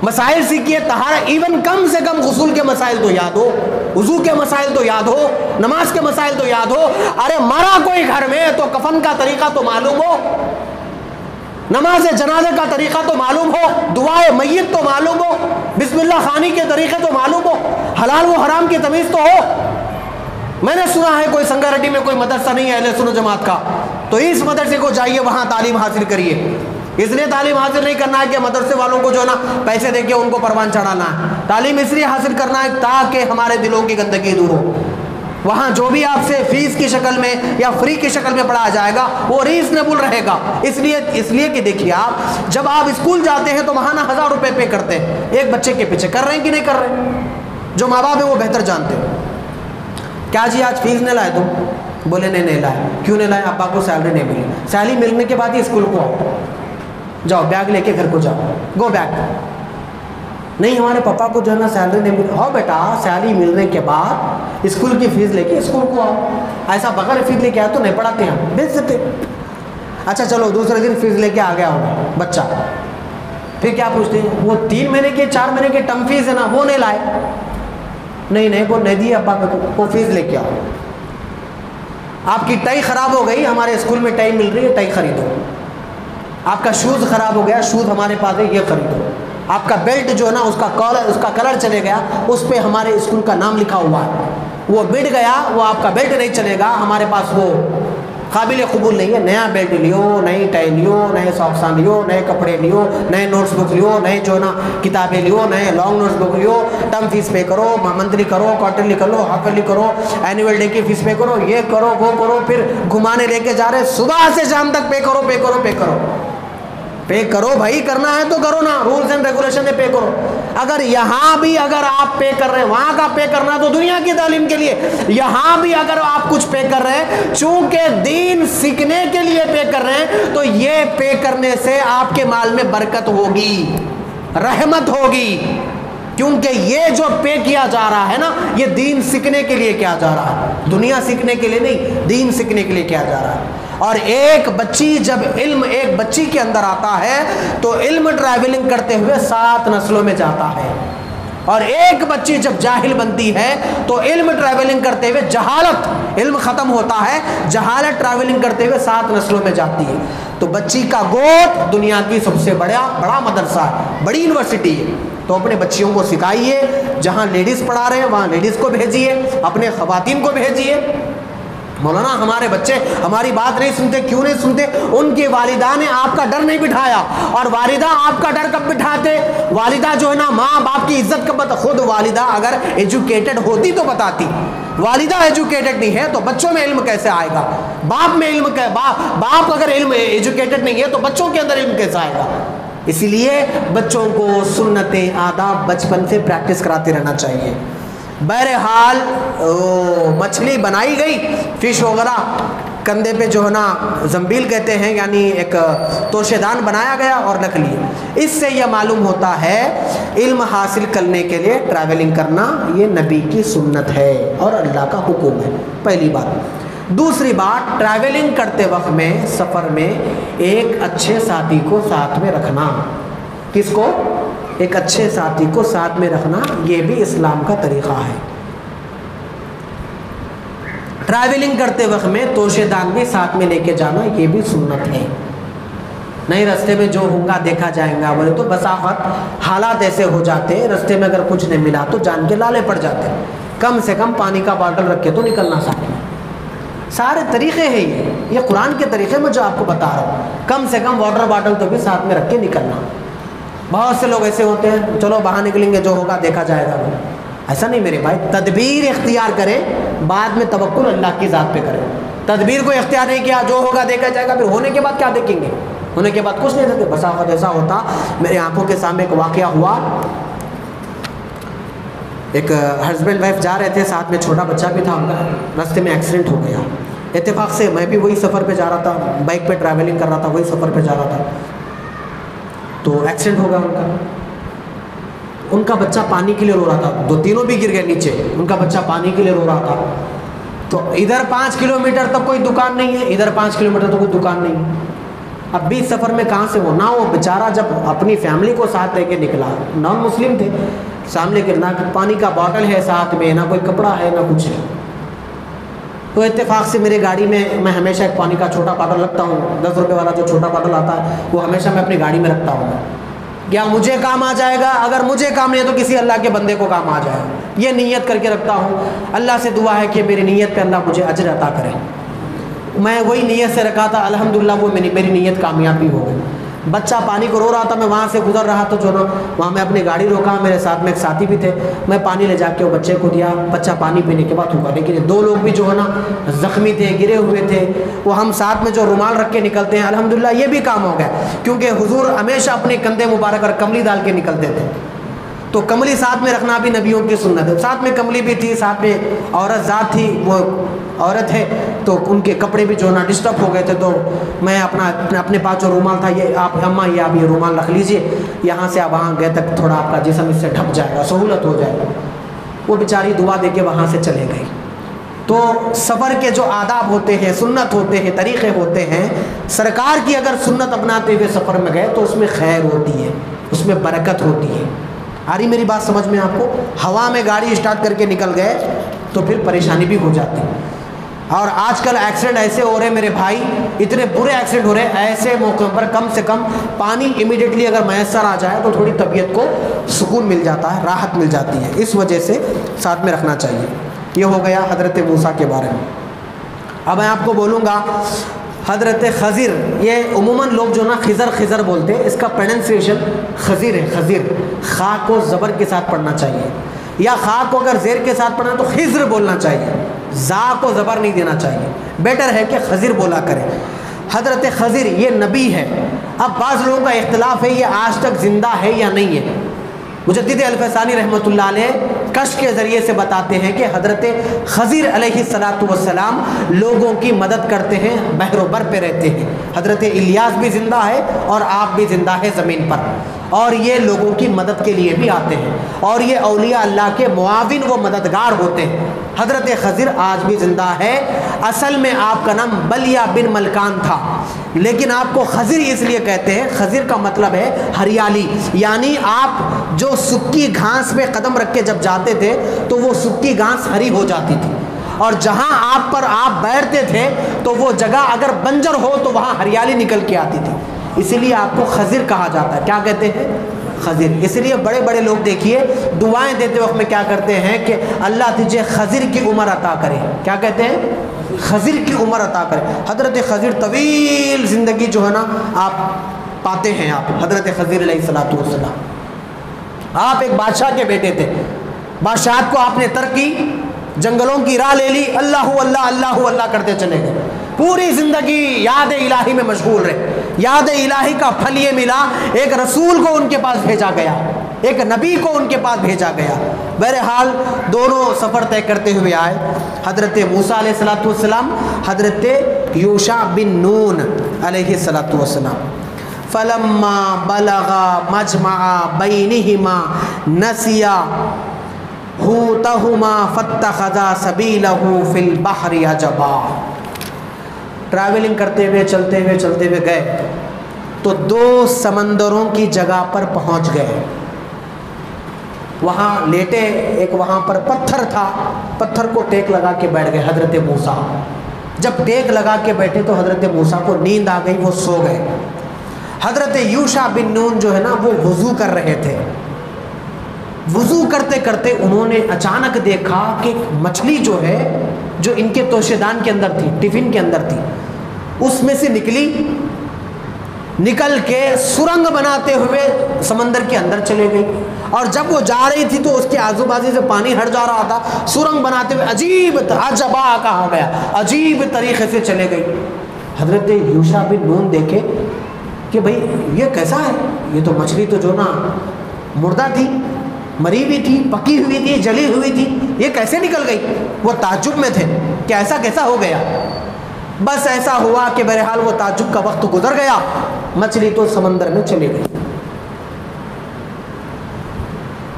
مسائل سیکھیے، طہارت، ایون کم سے کم غسل کے مسائل تو یاد ہو، وضو کے مسائل تو یاد ہو، نماز کے مسائل تو یاد ہو۔ ارے مرا کوئی گھر میں تو کفن کا طریقہ تو معلوم ہو، نماز جنازے کا طریقہ تو معلوم ہو، دعائے میت تو معلوم ہو، بسم اللہ خوانی کے طریقے تو معلوم ہو، حلال و حرام کی تمیز تو ہو۔ میں نے سنا ہے کوئی سنگاریڈی میں کوئی مدرسہ نہیں ہے اہل سنت جماعت کا، تو اس مدرسے کو جائیے، وہاں تعلیم حاصل کریے۔ اس لیے تعلیم حاصل نہیں کرنا ہے کہ مدرسے والوں کو جو ہے نا پیسے دے کے ان کو پروان چڑھانا ہے، تعلیم اس لیے حاصل کرنا ہے تاکہ ہمارے دلوں کی گندگی دور ہو۔ وہاں جو بھی آپ سے فیس کی شکل میں یا فری کی شکل میں پڑھایا جائے گا وہ ریزنیبل رہے گا، اس لیے کہ دیکھیے آپ جب آپ اسکول جاتے ہیں تو وہاں نا 1000 روپے پے کرتے ہیں ایک بچے کے پیچھے، کر رہے ہیں کہ نہیں کر رہے ہیں؟ جو ماں باپ ہیں وہ بہتر جانتے ہیں۔ کیا جی آج فیس نہیں لائے تم؟ بولے نہیں لائے۔ کیوں نہیں لائے؟ ابا کو سیلری نہیں ملی، سیلری ملنے کے بعد ہی اسکول کو آؤ، جاؤ بیگ لے کے گھر کو جاؤ، گو بیگ۔ نہیں ہمارے پاپا کو جو ہے نا سیلری نہیں ملی، ہاں بیٹا سیلری ملنے کے بعد اسکول کی فیس لے کے اسکول کو آؤ، ایسا بغیر فیس لے کے آئے تو نہیں پڑھاتے ہیں، بھیج دیتے۔ اچھا چلو دوسرے دن فیس لے کے آ گیا ہوگا بچہ، پھر کیا پوچھتے ہیں؟ وہ 3 مہینے کے 4 مہینے کے ٹرم فیس ہے نا وہ نہیں لائے، نہیں وہ نہیں دی ابا کو فیس لے کے آؤ۔ آپ کی ٹائی خراب ہو گئی، ہمارے اسکول میں ٹائی مل رہی ہے، ٹائی خریدو۔ آپ کا شوز خراب ہو گیا، شوز ہمارے پاس ہے، یہ خریدو۔ آپ کا بیلٹ جو ہے نا اس کا کلر چلے گیا، اس پہ ہمارے اسکول کا نام لکھا ہوا ہے، وہ بٹ گیا، وہ آپ کا بیلٹ نہیں چلے گا، ہمارے پاس وہ قابل قبول نہیں ہے۔ نیا بیلٹ لیو، نئی ٹائی لیو، نئے ساکسان لیو، نئے کپڑے لیو، نئے نوٹس بک لیو، نئے جو نا کتابیں لیو، نئے لانگ نوٹس بک لیو، ٹرم فیس پے کرو، منتھلی کرو، کوارٹرلی کر لو، ہافرلی کرو، اینول ڈے کی فیس پے کرو، یہ کرو وہ کرو، پھر گھمانے لے کے جا رہے، صبح سے شام تک پے کرو پے کرو پے کرو پے کرو بھائی، کرنا ہے تو کرو نا، رولز اینڈ ریگولیشن میں پے کرو۔ اگر یہاں بھی اگر آپ پے کر رہے ہیں، وہاں کا پے کرنا تو دنیا کی تعلیم کے لیے، یہاں بھی اگر آپ کچھ پے کر رہے ہیں چونکہ دین سیکھنے کے لیے پے کر رہے ہیں، تو یہ پے کرنے سے آپ کے مال میں برکت ہوگی، رحمت ہوگی، کیونکہ یہ جو پے کیا جا رہا ہے نا یہ دین سیکھنے کے لیے کیا جا رہا ہے، دنیا سیکھنے کے لیے نہیں، دین سیکھنے کے لیے کیا جا رہا ہے۔ اور ایک بچی جب علم ایک بچی کے اندر آتا ہے تو علم ٹریولنگ کرتے ہوئے 7 نسلوں میں جاتا ہے، اور ایک بچی جب جاہل بنتی ہے تو علم ٹریولنگ کرتے ہوئے جہالت، علم ختم ہوتا ہے، جہالت ٹریولنگ کرتے ہوئے 7 نسلوں میں جاتی ہے۔ تو بچی کا گود دنیا کی سب سے بڑا مدرسہ ہے، بڑی یونیورسٹی ہے۔ تو اپنے بچیوں کو سکھائیے، جہاں لیڈیز پڑھا رہے ہیں وہاں لیڈیز کو بھیجیے، اپنے خواتین کو بھیجیے، مولانا ہمارے بچے ہماری بات نہیں سنتے، کیوں نہیں سنتے؟ ان کی والدہ نے آپ کا ڈر نہیں بٹھایا. اور والدہ آپ کا ڈر کب بٹھاتے؟ والدہ جو ہے نا ماں باپ کی عزت کب بتا. خود والدہ اگر ایجوکیٹڈ ہوتی تو بتاتی. والدہ ایجوکیٹڈ نہیں ہے تو بچوں میں علم کیسے آئے گا؟ باپ میں علم باپ اگر علم ایجوکیٹڈ نہیں ہے تو بچوں کے اندر علم کیسے آئے گا؟ اسی لیے بچوں کو سنتیں آداب بچپن سے پریکٹس کراتے رہنا چاہیے. بہرحال مچھلی بنائی گئی، فش وغیرہ، کندھے پہ جو ہے نا زنبیل کہتے ہیں، یعنی ایک توشے دان بنایا گیا اور رکھ لیے. اس سے یہ معلوم ہوتا ہے علم حاصل کرنے کے لیے ٹریولنگ کرنا یہ نبی کی سنت ہے اور اللہ کا حکم ہے. پہلی بات. دوسری بات، ٹریولنگ کرتے وقت میں، سفر میں ایک اچھے ساتھی کو ساتھ میں رکھنا. کس کو؟ ایک اچھے ساتھی کو ساتھ میں رکھنا، یہ بھی اسلام کا طریقہ ہے. ٹریولنگ کرتے وقت میں توشے دان بھی ساتھ میں لے کے جانا، یہ بھی سنت ہے. نہیں رستے میں جو ہوگا دیکھا جائے گا، بولے تو بساخت حالات ایسے ہو جاتے ہیں رستے میں اگر کچھ نہیں ملا تو جان کے لالے پڑ جاتے ہیں. کم سے کم پانی کا باٹل رکھ کے تو نکلنا ساتھ میں. سارے طریقے ہیں یہ قرآن کے طریقے میں جو آپ کو بتا رہا ہوں. کم سے کم واٹر باٹل تو بھی ساتھ میں رکھ کے نکلنا. بہت سے لوگ ایسے ہوتے ہیں چلو باہر نکلیں گے جو ہوگا دیکھا جائے گا. ایسا نہیں میرے بھائی، تدبیر اختیار کریں، بعد میں توکل اللہ کی ذات پہ کریں. تدبیر کو اختیار نہیں کیا، جو ہوگا دیکھا جائے گا، پھر ہونے کے بعد کیا دیکھیں گے؟ ہونے کے بعد کچھ نہیں دیکھتے. بسا وقت ایسا ہوتا، میرے آنکھوں کے سامنے ایک واقعہ ہوا. ایک ہسبینڈ وائف جا رہے تھے، ساتھ میں چھوٹا بچہ بھی تھا ان کا. راستے میں ایکسیڈنٹ ہو گیا. اتفاق سے میں بھی وہی سفر پہ جا رہا تھا، بائک پہ ٹریولنگ کر رہا تھا، وہی سفر پہ جا رہا تھا. تو ایکسیڈنٹ ہو گیا ان کا بچہ پانی کے لیے رو رہا تھا. تینوں بھی گر گئے نیچے. ان کا بچہ پانی کے لیے رو رہا تھا. تو ادھر 5 کلومیٹر تک کوئی دکان نہیں ہے، ادھر 5 کلومیٹر تک کوئی دکان نہیں ہے. اب بھی سفر میں کہاں سے ہونا؟ وہ بیچارہ جب اپنی فیملی کو ساتھ لے کے نکلا، نان مسلم تھے، سامنے کے نہ پانی کا باٹل ہے ساتھ میں، نہ کوئی کپڑا ہے، نہ کچھ ہے. تو اتفاق سے میری گاڑی میں ہمیشہ ایک پانی کا چھوٹا باٹل رکھتا ہوں. 10 روپے والا جو چھوٹا باٹل آتا ہے وہ ہمیشہ میں اپنی گاڑی میں رکھتا ہوں. کیا مجھے کام آ جائے گا؟ اگر مجھے کام نہیں ہے تو کسی اللہ کے بندے کو کام آ جائے گا. یہ نیت کر کے رکھتا ہوں. اللہ سے دعا ہے کہ میری نیت پہ اللہ مجھے اجر عطا کرے. میں وہی نیت سے رکھا تھا، الحمدللہ وہ میری نیت کامیابی ہو گئی. بچہ پانی کو رو رہا تھا، میں وہاں سے گزر رہا تو جو نا وہاں میں اپنی گاڑی روکا، میرے ساتھ میں ایک ساتھی بھی تھے، میں پانی لے جا کے وہ بچے کو دیا. بچہ پانی پینے کے بعد ہوگا. لیکن 2 لوگ بھی جو ہے نا زخمی تھے، گرے ہوئے تھے. وہ ہم ساتھ میں جو رومال رکھ کے نکلتے ہیں، الحمدللہ یہ بھی کام ہو گیا، کیونکہ حضور ہمیشہ اپنے کندھے مبارک اور کملی ڈال کے نکلتے تھے. تو کملی ساتھ میں رکھنا بھی نبیوں کی سنت ہے. ساتھ میں کملی بھی تھی، ساتھ میں عورت ذات تھی، وہ عورت ہے تو ان کے کپڑے بھی جو نا ڈسٹرب ہو گئے تھے. تو میں اپنے پاس جو رومال تھا، یہ آپ اماں یہ آپ یہ رومال رکھ لیجئے، یہاں سے آپ وہاں گئے تک تھوڑا آپ کا جسم اس سے ڈھک جائے گا، سہولت ہو جائے گا. وہ بیچاری دعا دے کے وہاں سے چلے گئی. تو سفر کے جو آداب ہوتے ہیں، سنت ہوتے ہیں، طریقے ہوتے ہیں، سرکار کی اگر سنت اپناتے ہوئے سفر میں گئے تو اس میں خیر ہوتی ہے، اس میں برکت ہوتی ہے. آ رہی میری بات سمجھ میں آپ کو؟ ہوا میں گاڑی اسٹارٹ کر کے نکل گئے تو پھر پریشانی بھی ہو جاتی ہے. اور آج کل ایکسیڈنٹ ایسے ہو رہے میرے بھائی، اتنے برے ایکسیڈنٹ ہو رہے ہیں. ایسے موقع پر کم سے کم پانی امیڈیٹلی اگر میسر آ جائے تو تھوڑی طبیعت کو سکون مل جاتا ہے، راحت مل جاتی ہے. اس وجہ سے ساتھ میں رکھنا چاہیے. یہ ہو گیا حضرت موسیٰ کے بارے میں. اب میں آپ کو بولوں گا حضرت خضر. یہ عموماً لوگ جو نا خضر بولتے ہیں، اس کا پروننسیشن خضر ہے. خضر خا کو زبر کے ساتھ پڑھنا چاہیے، یا خا کو اگر زیر کے ساتھ پڑھنا تو خضر بولنا چاہیے، زا کو زبر نہیں دینا چاہیے. بیٹر ہے کہ خضر بولا کرے. حضرت خضر یہ نبی ہے. اب بعض لوگوں کا اختلاف ہے یہ آج تک زندہ ہے یا نہیں ہے. مجدد الفسانی رحمۃ اللہ علیہ کشف کے ذریعے سے بتاتے ہیں کہ حضرت خضر علیہ السلام لوگوں کی مدد کرتے ہیں، بحر و بر پہ رہتے ہیں. حضرت الیاس بھی زندہ ہے اور آپ بھی زندہ ہے زمین پر، اور یہ لوگوں کی مدد کے لیے بھی آتے ہیں، اور یہ اولیاء اللہ کے معاون و مددگار ہوتے ہیں. حضرت خضر آج بھی زندہ ہے. اصل میں آپ کا نام بلیا بن ملکان تھا، لیکن آپ کو خضر اس لیے کہتے ہیں، خضر کا مطلب ہے ہریالی. یعنی آپ جو سکی گھاس پہ قدم رکھ کے جب جاتے تھے تو وہ سکی گھاس ہری ہو جاتی تھی، اور جہاں آپ بیٹھتے تھے تو وہ جگہ اگر بنجر ہو تو وہاں ہریالی نکل کے آتی تھی. اسی لیے آپ کو خضر کہا جاتا ہے. کیا کہتے ہیں؟ خضر. اس لیے بڑے بڑے لوگ دیکھیے دعائیں دیتے وقت میں کیا کرتے ہیں کہ اللہ تجھے خضر کی عمر عطا کرے. کیا کہتے ہیں؟ خضر کی عمر عطا کرے۔ حضرت خضر طویل زندگی جو ہے نا آپ پاتے ہیں، آپ حضرت خضر علیہ السلام، آپ ایک بادشاہ کے بیٹے تھے، بادشاہت کو آپ نے ترک کی، جنگلوں کی راہ لے لی، اللہ اللہ اللہ اللہ کرتے چلے گئے، پوری زندگی یاد الہی میں مشغول رہے۔ یاد الہی کا پھل یہ ملا، ایک رسول کو ان کے پاس بھیجا گیا، ایک نبی کو ان کے پاس بھیجا گیا۔ بہرحال دونوں سفر طے کرتے ہوئے آئے، حضرت موسیٰ علیہ السلام، حضرت یوشع بن نون علیہ السلام۔ فلما بلغا مجمع بینہما نسیا حوتہما فاتخذا سبیلہ فی البحر عجبا۔ ٹریولنگ کرتے ہوئے چلتے ہوئے گئے تو دو سمندروں کی جگہ پر پہنچ گئے، وہاں لیٹے، ایک وہاں پر پتھر تھا، پتھر کو ٹیک لگا کے بیٹھ گئے حضرت موسیٰ۔ جب ٹیک لگا کے بیٹھے تو حضرت موسیٰ کو نیند آ گئی، وہ سو گئے۔ حضرت یوشع بن نون جو ہے نا وہ وضو کر رہے تھے، وضو کرتے کرتے انہوں نے اچانک دیکھا کہ مچھلی جو ہے، جو ان کے توشیدان کے اندر تھی، ٹفن کے اندر تھی، اس میں سے نکل کے سرنگ بناتے ہوئے سمندر کے اندر چلے گئی، اور جب وہ جا رہی تھی تو اس کے آزو بازو سے پانی ہٹ جا رہا تھا، سرنگ بناتے ہوئے عجیب عجبا کہا گیا، عجیب طریقے سے چلے گئی۔ حضرت یوشع بن نون دیکھے کہ بھئی یہ کیسا ہے، یہ تو مچھلی تو جو نا مردہ تھی، مری ہوئی تھی، پکی ہوئی تھی، جلی ہوئی تھی، یہ کیسے نکل گئی؟ وہ تعجب میں تھے کہ ایسا کیسا ہو گیا۔ بس ایسا ہوا کہ بہرحال وہ تعجب کا وقت گزر گیا، مچھلی تو سمندر میں چلی گئی۔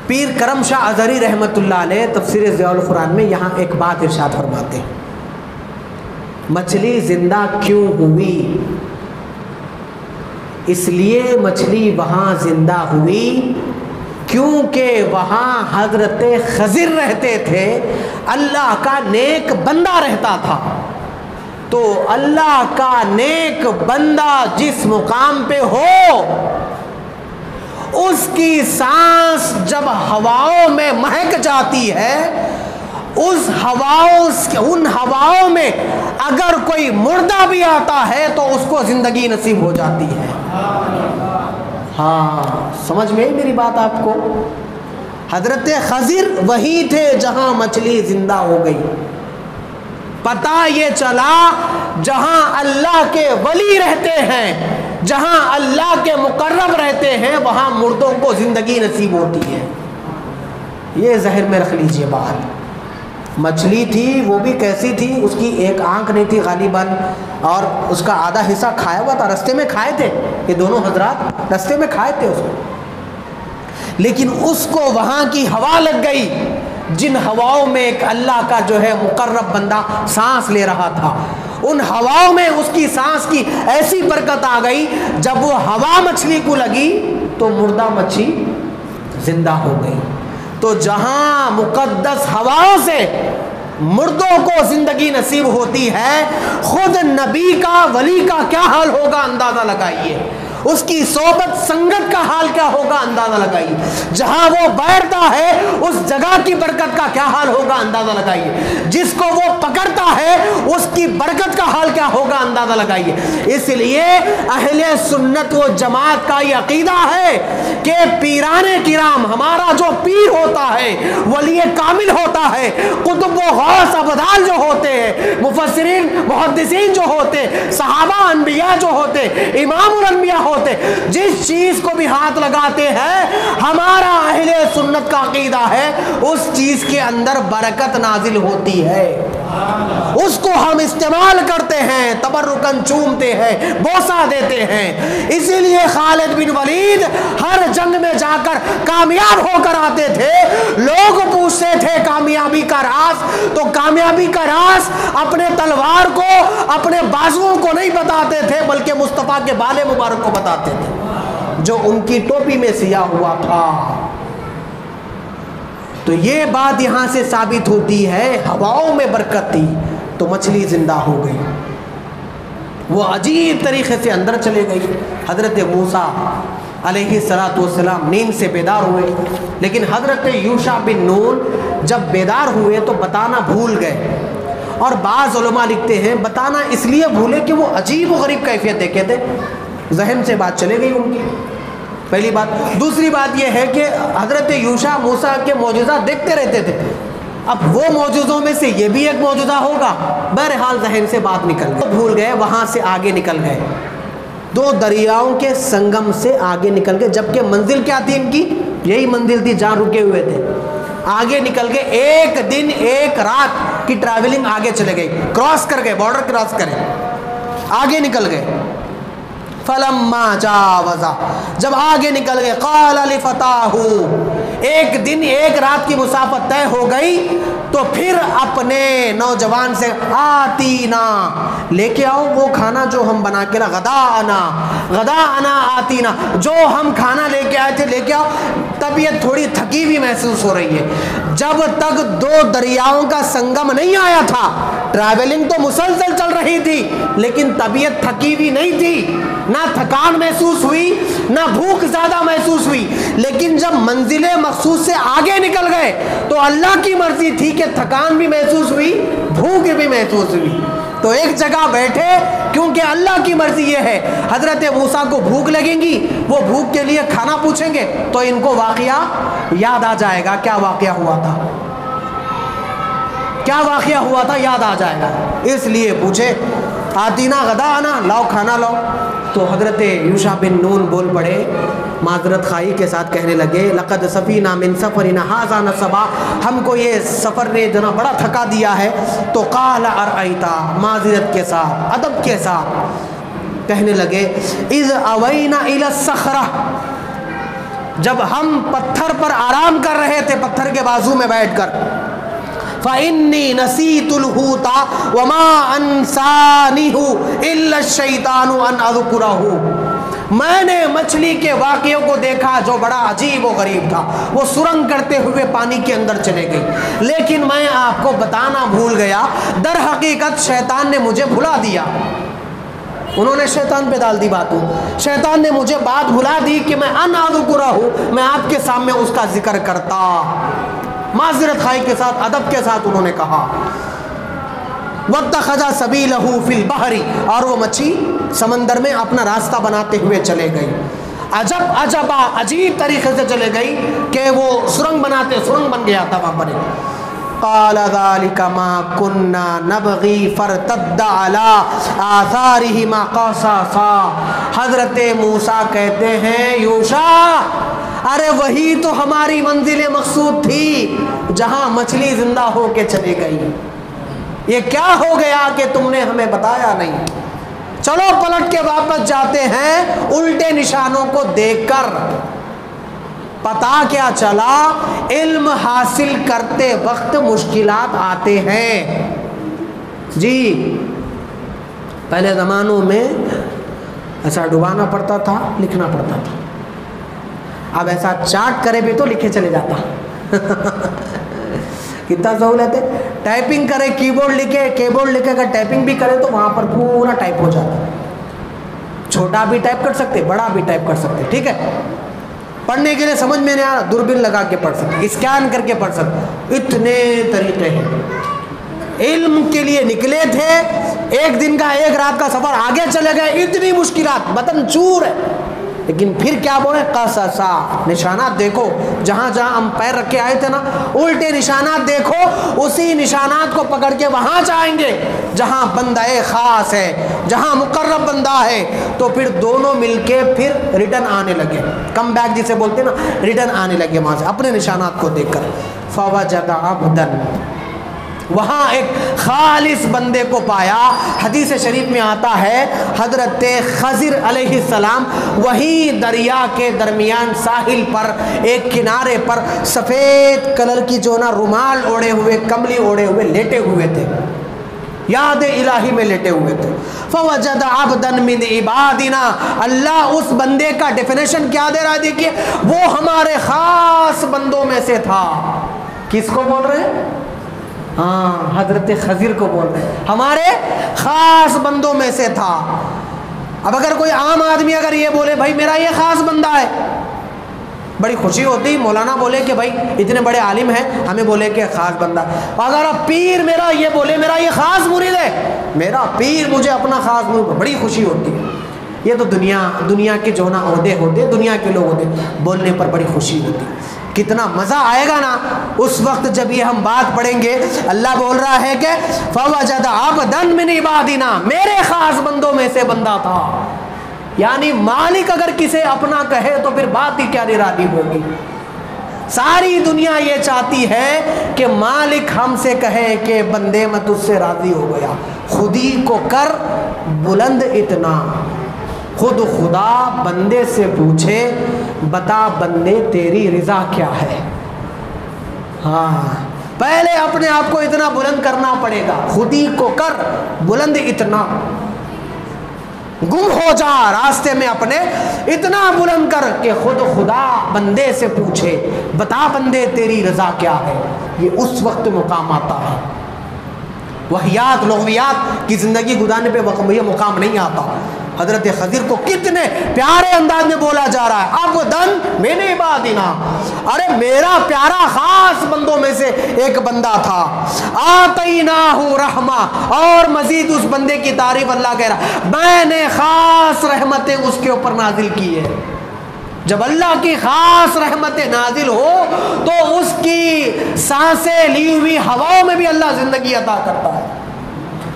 پیر کرم شاہ ازہری رحمۃ اللہ علیہ تفسیر ضیاء القرآن میں یہاں ایک بات ارشاد فرماتے ہیں، مچھلی زندہ کیوں ہوئی؟ اس لیے مچھلی وہاں زندہ ہوئی کیونکہ وہاں حضرت خضر رہتے تھے، اللہ کا نیک بندہ رہتا تھا۔ تو اللہ کا نیک بندہ جس مقام پہ ہو، اس کی سانس جب ہواؤں میں مہک جاتی ہے، ان ہواؤں میں اگر کوئی مردہ بھی آتا ہے تو اس کو زندگی نصیب ہو جاتی ہے۔ ہاں سمجھ میں میری بات آپ کو؟ حضرت خضر وہی تھے جہاں مچھلی زندہ ہو گئی۔ پتہ یہ چلا جہاں اللہ کے ولی رہتے ہیں، جہاں اللہ کے مقرب رہتے ہیں، وہاں مردوں کو زندگی نصیب ہوتی ہے۔ یہ ذہن میں رکھ لیجئے بات۔ مچھلی تھی، وہ بھی کیسی تھی، اس کی ایک آنکھ نہیں تھی غالباً، اور اس کا آدھا حصہ کھایا ہوا تھا، رستے میں کھائے تھے یہ دونوں حضرات، رستے میں کھائے تھے اس کو، لیکن اس کو وہاں کی ہوا لگ گئی، جن ہواؤں میں ایک اللہ کا جو ہے مقرب بندہ سانس لے رہا تھا، ان ہواؤں میں اس کی سانس کی ایسی برکت آ گئی، جب وہ ہوا مچھلی کو لگی تو مردہ مچھلی زندہ ہو گئی۔ تو جہاں مقدس ہواؤں سے مردوں کو زندگی نصیب ہوتی ہے، خود نبی کا ولی کا کیا حال ہوگا اندازہ لگائیے، اس کی صحبت سنگت کا حال کیا ہوگا اندازہ لگائیے، جہاں وہ بیٹھتا ہے اس جگہ کی برکت کا کیا حال ہوگا اندازہ لگائیے، جس کو وہ پکڑتا ہے اس کی برکت کا حال کیا ہوگا اندازہ لگائیے۔ اس لیے اہل سنت و جماعت کا یہ عقیدہ ہے کہ پیران کرام، ہمارا جو پیر ہوتا ہے، ولی کامل ہوتا ہے، قطب و غوث ابدال جو ہوتے ہیں، مفسرین محدثین جو ہوتے، صحابہ انبیاء جو ہوتے، امام الانبیاء ہوتے، جس چیز کو بھی ہاتھ لگاتے ہیں، ہمارا اہل سنت کا عقیدہ ہے اس چیز کے اندر برکت نازل ہوتی ہے، اس کو ہم استعمال کرتے ہیں، تبرکن چومتے ہیں، بوسہ دیتے ہیں۔ اسی لیے خالد بن ولید ہر جنگ میں جا کر کامیاب ہو کر آتے تھے، لوگ پوچھتے تھے کامیابی کا راز، تو کامیابی کا راز اپنے تلوار کو، اپنے بازوؤں کو نہیں بتاتے تھے، بلکہ مصطفیٰ کے بال مبارک کو بتاتے تھے جو ان کی ٹوپی میں سیا ہوا تھا۔ تو یہ بات یہاں سے ثابت ہوتی ہے، ہواؤں میں برکت تھی تو مچھلی زندہ ہو گئی، وہ عجیب طریقے سے اندر چلے گئی۔ حضرت موسیٰ علیہ السلام نیند سے بیدار ہوئے، لیکن حضرت یوشع بن نون جب بیدار ہوئے تو بتانا بھول گئے، اور بعض علماء لکھتے ہیں بتانا اس لیے بھولے کہ وہ عجیب و غریب کیفیت دیکھے تھے، ذہن سے بات چلے گئی ان کی، پہلی بات۔ دوسری بات یہ ہے کہ حضرت یوشع موسیٰ کے معجزات دیکھتے رہتے تھے، اب وہ معجزوں میں سے یہ بھی ایک معجزہ ہوگا، بہرحال ذہن سے بات نکل گئی، بھول گئے، وہاں سے آگے نکل گئے، دو دریاؤں کے سنگم سے آگے نکل گئے، جبکہ منزل کیا تھی ان کی؟ یہی منزل تھی جہاں رکے ہوئے تھے، آگے نکل گئے، ایک دن ایک رات کی ٹریولنگ آگے چلے گئی، کراس کر گئے، بارڈر کراس کرے، آگے نکل گئے۔ فلما جاوزا، جب آگے نکل گئے، قال لفتاہ، ایک دن ایک رات کی مسافت طے ہو گئی تو پھر اپنے نوجوان سے آتینا، لے کے آؤ وہ کھانا جو ہم بنا کے غداءنا آتینا، جو ہم کھانا لے کے آئے تھے لے کے آؤ۔ طبیعت تھوڑی تھکی ہوئی محسوس ہو رہی ہے، جب تک دو دریاؤں کا سنگم نہیں آیا تھا، ٹریولنگ تو مسلسل چل رہی تھی لیکن طبیعت تھکی ہوئی نہیں تھی، نہ تھکان محسوس ہوئی نہ بھوک زیادہ محسوس ہوئی، لیکن جب منزل مخصوص سے آگے نکل گئے تو اللہ کی مرضی تھی کہ تھکان بھی محسوس ہوئی، بھوک بھی محسوس ہوئی، تو ایک جگہ بیٹھے، کیونکہ اللہ کی مرضی یہ ہے حضرت موسیٰ کو بھوک لگیں گی، وہ بھوک کے لیے کھانا پوچھیں گے تو ان کو واقعہ یاد آ جائے گا، کیا واقعہ ہوا تھا، کیا واقعہ ہوا تھا یاد آ جائے گا، اس لیے پوچھے آتینا غداءنا، لاؤ کھانا لاؤ۔ تو حضرت یوشع بن نون بول پڑے، معذرت خواہی کے ساتھ کہنے لگے، لقد سفینہ من سفرنا ھذا نصبا، ہم کو یہ سفر نے جنا بڑا تھکا دیا ہے۔ تو قال ارأیتا، معذرت کے ساتھ ادب کے ساتھ کہنے لگے، اذ اوینا الی الصخرہ، جب ہم پتھر پر آرام کر رہے تھے، پتھر کے بازو میں بیٹھ کر، فَإِنِّي نَسِيتُ الْحُوتَ وَمَا أَنْسَانِهُ إِلَّا الشَّيْطَانُ أَنْ أَذْكُرَهُ، میں نے مچھلی کے واقعوں کو دیکھا جو بڑا عجیب و غریب تھا، وہ سرنگ کرتے ہوئے پانی کے اندر چلے گئی، لیکن میں آپ کو بتانا بھول گیا، در حقیقت شیطان نے مجھے بھلا دیا، انہوں نے شیطان پہ ڈال دی باتوں، شیطان نے مجھے بات بھلا دی کہ میں ان اذکرہ، میں آپ کے سامنے اس کا ذکر کرتا، معذرت خواہی کے ساتھ ادب کے ساتھ انہوں نے کہا۔ واتخذ سبیلہ فی البحر، اور وہ مچھی سمندر میں اپنا راستہ بناتے ہوئے چلے گئی، عجبا عجیب طریقے سے چلے گئی کہ وہ سرنگ بناتے سرنگ بن گیا تھا وہاں پر۔ قال ذلك ما كنا نبغي فارتد على آثارهما قصصا، حضرت موسیٰ کہتے ہیں یوشع، ارے وہی تو ہماری منزل مقصود تھی جہاں مچھلی زندہ ہو کے چلی گئی، یہ کیا ہو گیا کہ تم نے ہمیں بتایا نہیں، چلو پلٹ کے واپس جاتے ہیں، الٹے نشانوں کو دیکھ کر پتا کیا چلا، علم حاصل کرتے وقت مشکلات آتے ہیں جی، پہلے زمانوں میں ایسا ڈبانا پڑتا تھا، لکھنا پڑتا تھا، اب ایسا چاٹ کرے بھی تو لکھے چلے جاتا کتنا سہولت ہے، ٹائپنگ کرے کی بورڈ لکھے، کی بورڈ لکھے اگر ٹائپنگ بھی کرے تو وہاں پر پورا ٹائپ ہو جاتا، چھوٹا بھی ٹائپ کر سکتے بڑا بھی ٹائپ کر سکتے، ٹھیک ہے، پڑھنے کے لیے سمجھ میں نہیں آ رہا دوربین لگا کے پڑھ سکتے، اسکین کر کے پڑھ سکتے، اتنے طریقے ہیں، علم کے لیے نکلے تھے، ایک دن کا ایک رات کا سفر آگے چلے گئے، اتنی مشکلات، بطن چور ہے، لیکن پھر کیا بولے، قصصا، نشانات دیکھو، جہاں جہاں ہم پیر رکھ کے آئے تھے نا، الٹے نشانات دیکھو، اسی نشانات کو پکڑ کے وہاں جائیں گے جہاں بندہ خاص ہے، جہاں مقرب بندہ ہے، تو پھر دونوں مل کے پھر ریٹرن آنے لگے، کم بیک جسے بولتے نا، ریٹرن آنے لگے وہاں سے اپنے نشانات کو دیکھ کر، فوجد عبدا، وہاں ایک خالص بندے کو پایا، حدیث شریف میں آتا ہے حضرت خضر علیہ السلام وہی دریا کے درمیان ساحل پر ایک کنارے پر سفید کلر کی جو نا رومال اوڑے ہوئے، کملی اوڑے ہوئے لیٹے ہوئے تھے، یاد الہی میں لیٹے ہوئے تھے، فوجد عبدا من عبادنا، اللہ اس بندے کا ڈیفینیشن کیا دے رہا ہے، دیکھیے، وہ ہمارے خاص بندوں میں سے تھا، کس کو بول رہے ہیں، ہاں حضرت خضر کو بول رہے ہیں، ہمارے خاص بندوں میں سے تھا۔ اب اگر کوئی عام آدمی اگر یہ بولے بھائی میرا یہ خاص بندہ ہے، بڑی خوشی ہوتی مولانا بولے کہ بھائی اتنے بڑے عالم ہیں، ہمیں بولے کہ خاص بندہ. اگر پیر میرا یہ بولے میرا یہ خاص مرید ہے، میرا پیر مجھے اپنا خاص مرید، بڑی خوشی ہوتی ہے. یہ تو دنیا کے جو نا عہدے ہوتے، دنیا کے لوگ ہوتے، بولنے پر بڑی خوشی ہوتی. کتنا مزہ آئے گا نا اس وقت جب یہ ہم بات پڑھیں گے. اللہ بول رہا ہے کہ فَوَجَدَ عَبْدًا مِنْ عِبَادِنَا، میرے خاص بندوں میں سے بندہ تھا. یعنی مالک اگر کسے اپنا کہے تو پھر بات ہی کیا نرالی ہوگی. ساری دنیا یہ چاہتی ہے کہ مالک ہم سے کہے کہ بندے میں تجھ سے راضی ہو گیا. خودی کو کر بلند اتنا، خود خدا بندے سے پوچھے بتا بندے تیری رضا کیا ہے. ہاں پہلے اپنے آپ کو اتنا بلند کرنا پڑے گا. خودی کو کر بلند اتنا، گم ہو جا راستے میں اپنے اتنا بلند کر کہ خود خدا بندے سے پوچھے بتا بندے تیری رضا کیا ہے. یہ اس وقت مقام آتا ہے. وحیات لغویات کی زندگی گزارنے پہ یہ مقام نہیں آتا. حضرت خضر کو کتنے پیارے انداز میں بولا جا رہا ہے، عبدًا من عبادنا، ارے میرا پیارا خاص بندوں میں سے ایک بندہ تھا. آتیناہ رحمہ، اور مزید اس بندے کی تعریف اللہ کہہ رہا، میں نے خاص رحمتیں اس کے اوپر نازل کی ہے. جب اللہ کی خاص رحمتیں نازل ہو تو اس کی سانسیں لی ہوئی ہواؤں میں بھی اللہ زندگی عطا کرتا ہے.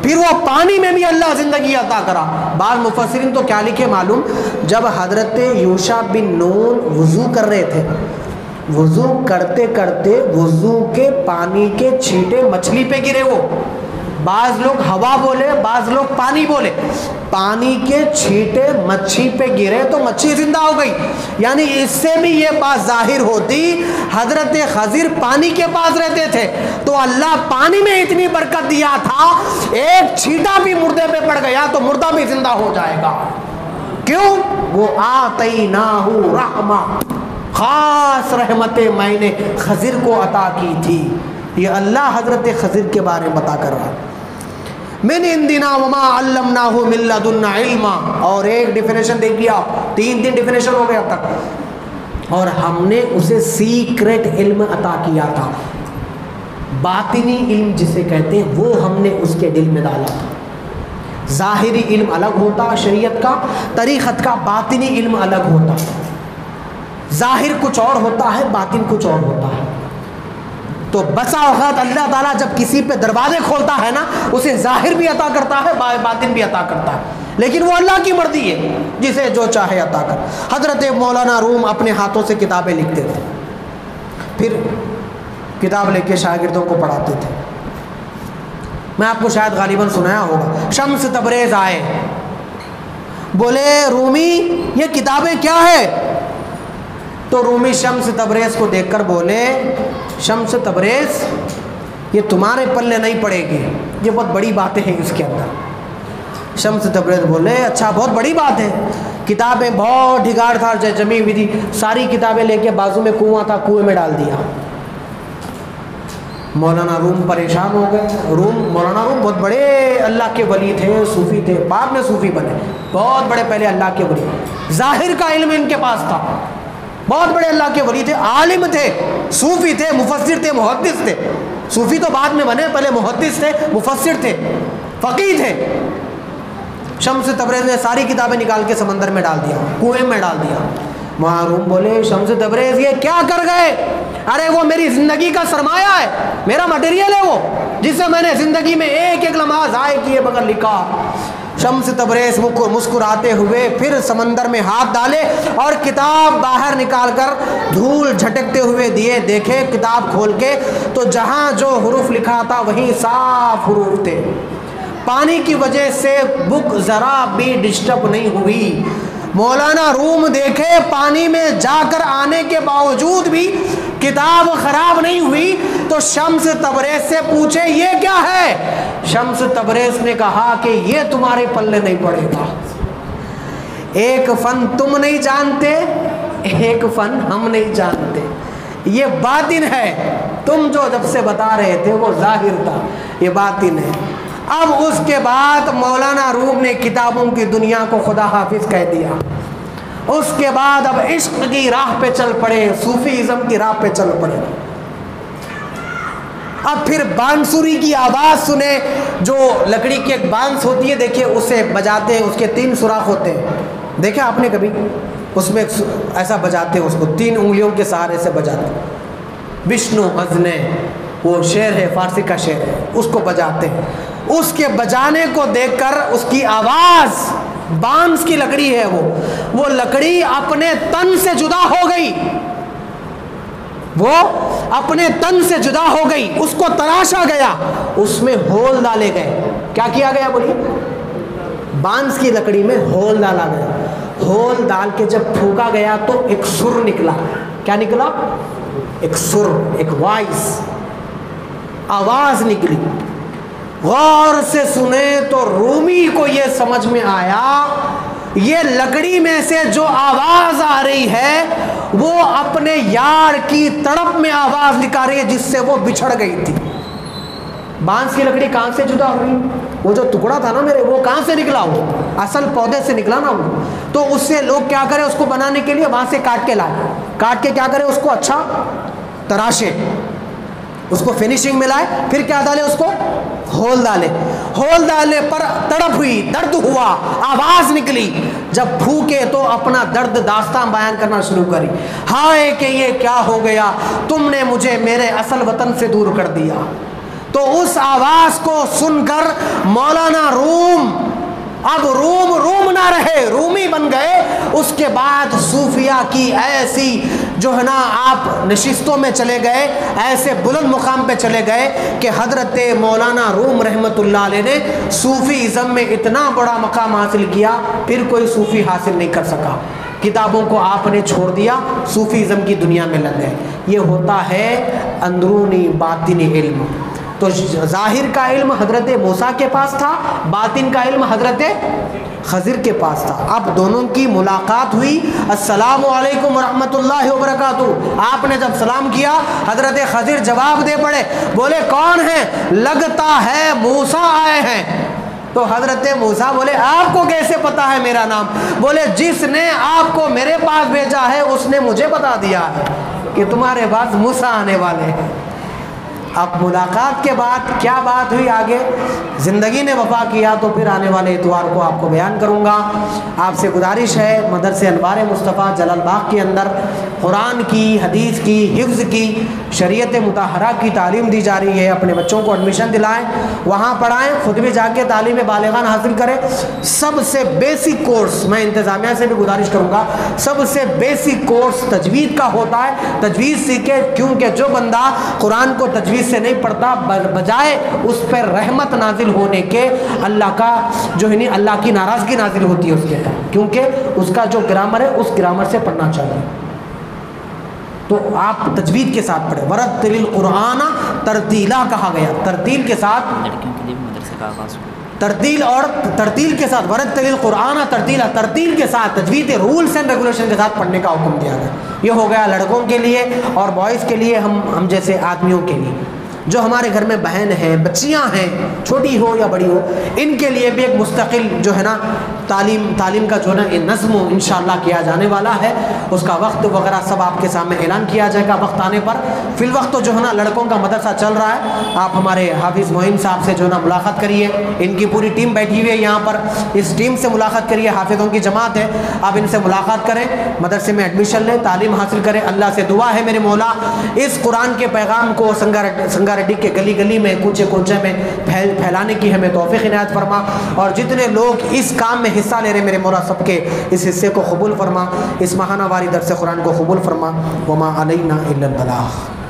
پھر وہ پانی میں بھی اللہ زندگی عطا کرا. بعض مفسرین تو کیا لکھے معلوم، جب حضرت یوشع بن نون وضو کر رہے تھے، وضو کرتے کرتے وضو کے پانی کے چھینٹے مچھلی پہ گرے. وہ بعض لوگ ہوا بولے، بعض لوگ پانی بولے. پانی کے چھینٹے مچھی پہ گرے تو مچھی زندہ ہو گئی. یعنی اس سے بھی یہ بات ظاہر ہوتی حضرت خضر پانی کے پاس رہتے تھے تو اللہ پانی میں اتنی برکت دیا تھا، ایک چھینٹا بھی مردے پہ پڑ گیا تو مردہ بھی زندہ ہو جائے گا. کیوں؟ وہ آتیناہ رحمہ، خاص رحمتیں میں نے خضر کو عطا کی تھی. یہ اللہ حضرت خضر کے بارے میں بتا کر رہا ہے. من عندنا وما علمناہ من لدنا علما، اور ایک ڈیفینیشن دیکھ لیا، تین ڈیفینیشن ہو گیا اب تک. اور ہم نے اسے سیکرٹ علم عطا کیا تھا. باطنی علم جسے کہتے ہیں وہ ہم نے اس کے دل میں ڈالا تھا. ظاہری علم الگ ہوتا شریعت کا، طریقت کا. باطنی علم الگ ہوتا. ظاہر کچھ اور ہوتا ہے، باطن کچھ اور ہوتا ہے. تو بسا اوقات اللہ تعالیٰ جب کسی پہ دروازے کھولتا ہے نا، اسے ظاہر بھی عطا کرتا ہے، باطن بھی عطا کرتا ہے. لیکن وہ اللہ کی مرضی ہے، جسے جو چاہے عطا کر. حضرت مولانا روم اپنے ہاتھوں سے کتابیں لکھتے تھے، پھر کتاب لے کے شاگردوں کو پڑھاتے تھے. میں آپ کو شاید غالباً سنایا ہوگا. شمس تبریز آئے، بولے رومی یہ کتابیں کیا ہے؟ تو رومی شمس تبریز کو دیکھ کر بولے شمس تبریز یہ تمہارے پلے نہیں پڑے گی، یہ بہت بڑی باتیں ہیں اس کے اندر. شمس تبریز بولے اچھا بہت بڑی بات ہے. کتابیں بہت ڈھگاڑ تھا جمی ہوئی تھی، ساری کتابیں لے کے بازو میں کنواں تھا، کنویں میں ڈال دیا. مولانا روم پریشان ہو گئے. مولانا روم بہت بڑے اللہ کے ولی تھے، صوفی تھے، بعد میں صوفی بنے، بہت بڑے پہلے اللہ کے ولی. ظاہر کا علم ان کے پاس تھا، بہت بڑے اللہ کے ولی تھے، عالم تھے، صوفی تھے، مفسر تھے، محدث تھے. صوفی تو بعد میں بنے، پہلے محدث تھے، مفسر تھے، فقیہ تھے. شمس تبریز نے ساری کتابیں نکال کے سمندر میں ڈال دیا، کنویں میں ڈال دیا. معروم بولے شمس تبریز یہ کیا کر گئے؟ ارے وہ میری زندگی کا سرمایہ ہے، میرا مٹیریل ہے وہ، جس سے میں نے زندگی میں ایک ایک لمحہ ضائع کیے بغیر لکھا. شمس تبریز مسکراتے ہوئے پھر سمندر میں ہاتھ ڈالے اور کتاب باہر نکال کر دھول جھٹکتے ہوئے دیے. دیکھے کتاب کھول کے تو جہاں جو حروف لکھا تھا وہیں صاف حروف تھے. پانی کی وجہ سے بک ذرا بھی ڈسٹرب نہیں ہوئی. مولانا روم دیکھے پانی میں جا کر آنے کے باوجود بھی کتاب خراب نہیں ہوئی. تو شمس تبریز سے پوچھے یہ کیا ہے؟ شمس تبریز نے کہا کہ یہ تمہارے پلے نہیں پڑے گا. ایک فن تم نہیں جانتے، ایک فن ہم نہیں جانتے. یہ باطن ہے، تم جو جب سے بتا رہے تھے وہ ظاہر تھا، یہ باطن ہے. اب اس کے بعد مولانا روم نے کتابوں کی دنیا کو خدا حافظ کہہ دیا. اس کے بعد اب عشق کی راہ پہ چل پڑے، صوفیزم کی راہ پہ چل پڑے۔ اب پھر بانسری کی آواز سنے، جو لکڑی کی ایک بانس ہوتی ہے، دیکھیے اسے بجاتے ہیں، اس کے 3 سوراخ ہوتے ہیں، دیکھا آپ نے کبھی؟ اس میں ایسا بجاتے ہیں، اس کو 3 انگلیوں کے سہارے سے بجاتے ہیں۔ وشنو غزنے، وہ شعر ہے، فارسی کا شعر ہے، اس کو بجاتے ہیں۔ اس کے بجانے کو دیکھ کر اس کی آواز، بانس کی لکڑی ہے وہ لکڑی اپنے تن سے جدا ہو گئی، وہ اپنے تن سے جدا ہو گئی، اس کو تراشا گیا، اس میں ہول ڈالے گئے۔ کیا کیا گیا بولیے؟ بانس کی لکڑی میں ہول ڈالا گیا۔ ہول ڈال کے جب پھونکا گیا تو ایک سر نکلا۔ کیا نکلا؟ ایک سر، ایک وائس، آواز نکلی۔ غور سے سنے تو رومی کو یہ سمجھ میں آیا، یہ لکڑی میں سے جو آواز آ رہی ہے وہ اپنے یار کی تڑپ میں آواز نکال رہی ہے جس سے وہ بچھڑ گئی تھی۔ بانس کی لکڑی کہاں سے جدا ہوئی؟ وہ جو ٹکڑا تھا نا میرے، وہ کہاں سے نکلا؟ وہ اصل پودے سے نکلا نا وہ۔ تو اس سے لوگ کیا کرے، اس کو بنانے کے لیے وہاں سے کاٹ کے لائے، کاٹ کے کیا کرے، اس کو اچھا تراشے، اس کو فنیشنگ میں لائے، پھر کیا ڈالے، اس کو ہول ڈالے۔ ہول ڈالنے پر تڑپ ہوئی، درد ہوا، آواز نکلی۔ جب پھونکے تو اپنا درد داستان بیان کرنا شروع کری۔ ہائے کہ یہ کیا ہو گیا، تم نے مجھے میرے اصل وطن سے دور کر دیا۔ تو اس آواز کو سن کر مولانا روم، اب روم نہ رہے، رومی بن گئے۔ اس کے بعد صوفیہ کی ایسی جو ہے نا آپ نشستوں میں چلے گئے، ایسے بلند مقام پہ چلے گئے کہ حضرت مولانا روم رحمت اللہ علیہ نے صوفیزم میں اتنا بڑا مقام حاصل کیا، پھر کوئی صوفی حاصل نہیں کر سکا۔ کتابوں کو آپ نے چھوڑ دیا، صوفیزم کی دنیا میں لگ گئے۔ یہ ہوتا ہے اندرونی باطنی علم۔ تو ظاہر کا علم حضرت موسیٰ کے پاس تھا، باطن کا علم حضرت خضر کے پاس تھا۔ اب دونوں کی ملاقات ہوئی، السلام علیکم ورحمۃ اللہ وبرکاتہ۔ آپ نے جب سلام کیا، حضرت خضر جواب دے پڑے، بولے کون ہیں؟ لگتا ہے موسیٰ آئے ہیں۔ تو حضرت موسیٰ بولے آپ کو کیسے پتا ہے میرا نام؟ بولے جس نے آپ کو میرے پاس بھیجا ہے اس نے مجھے بتا دیا ہے کہ تمہارے پاس موسیٰ آنے والے ہیں۔ اب ملاقات کے بعد کیا بات ہوئی آگے، زندگی نے وفا کیا تو پھر آنے والے اتوار کو آپ کو بیان کروں گا۔ آپ سے گزارش ہے، مدرسے انوار مصطفیٰ جلال باغ کے اندر قرآن کی، حدیث کی، حفظ کی، شریعت مطہرہ کی تعلیم دی جا رہی ہے۔ اپنے بچوں کو ایڈمیشن دلائیں، وہاں پڑھائیں، خود بھی جا کے تعلیم بالغان حاصل کریں۔ سب سے بیسک کورس، میں انتظامیہ سے بھی گزارش کروں گا، سب سے بیسک کورس تجوید کا ہوتا ہے۔ تجوید سیکھے، کیونکہ جو بندہ قرآن کو تجوید سے نہیں پڑھتا، بجائے اس پر رحمت نازل ہونے کے اللہ کا جو ہے نہیں، اللہ کی ناراضگی نازل ہوتی ہے اس کے اوپر، کیونکہ اس کا جو گرامر ہے اس گرامر سے پڑھنا چاہیے۔ تو آپ تجوید کے ساتھ پڑھیں۔ ورتل القرآن ترتیلا کہا گیا، ترتیل کے ساتھ، لڑکیوں کے لیے بھی مدرسے کا آغاز ہوا۔ ترتیل اور ترتیل کے ساتھ، ورتل القرآن ترتیلا، ترتیل کے ساتھ، تجوید رولز اینڈ ریگولیشن کے ساتھ پڑھنے کا حکم دیا گیا۔ یہ ہو گیا لڑکوں کے لیے، اور بوائز کے لیے ہم جیسے آدمیوں کے لیے، جو ہمارے گھر میں بہن ہیں، بچیاں ہیں، چھوٹی ہو یا بڑی ہو، ان کے لیے بھی ایک مستقل جو ہے نا تعلیم کا جو ہے نا نظم انشاءاللہ کیا جانے والا ہے۔ اس کا وقت وغیرہ سب آپ کے سامنے اعلان کیا جائے گا وقت آنے پر۔ فی الوقت تو جو ہے نا لڑکوں کا مدرسہ چل رہا ہے، آپ ہمارے حافظ معین صاحب سے جو ہے نا ملاقات کریے، ان کی پوری ٹیم بیٹھی ہوئی ہے یہاں پر، اس ٹیم سے ملاقات کریے، حافظوں کی جماعت ہے، آپ ان سے ملاقات کریں، مدرسے میں ایڈمیشن لیں، تعلیم حاصل کریں۔ اللہ سے دعا ہے میرے مولا اس قرآن کے پیغام کو سنگاریڈی کے گلی گلی میں، کوچے کوچے میں پھیلانے کی ہمیں توفیق عنایت فرما، اور جتنے لوگ اس کام میں حصہ لے رہے میرے مولا سب کے اس حصے کو قبول فرما، اس ماہانہ واری درس قرآن کو قبول فرما۔ وما علینا الا البلاغ۔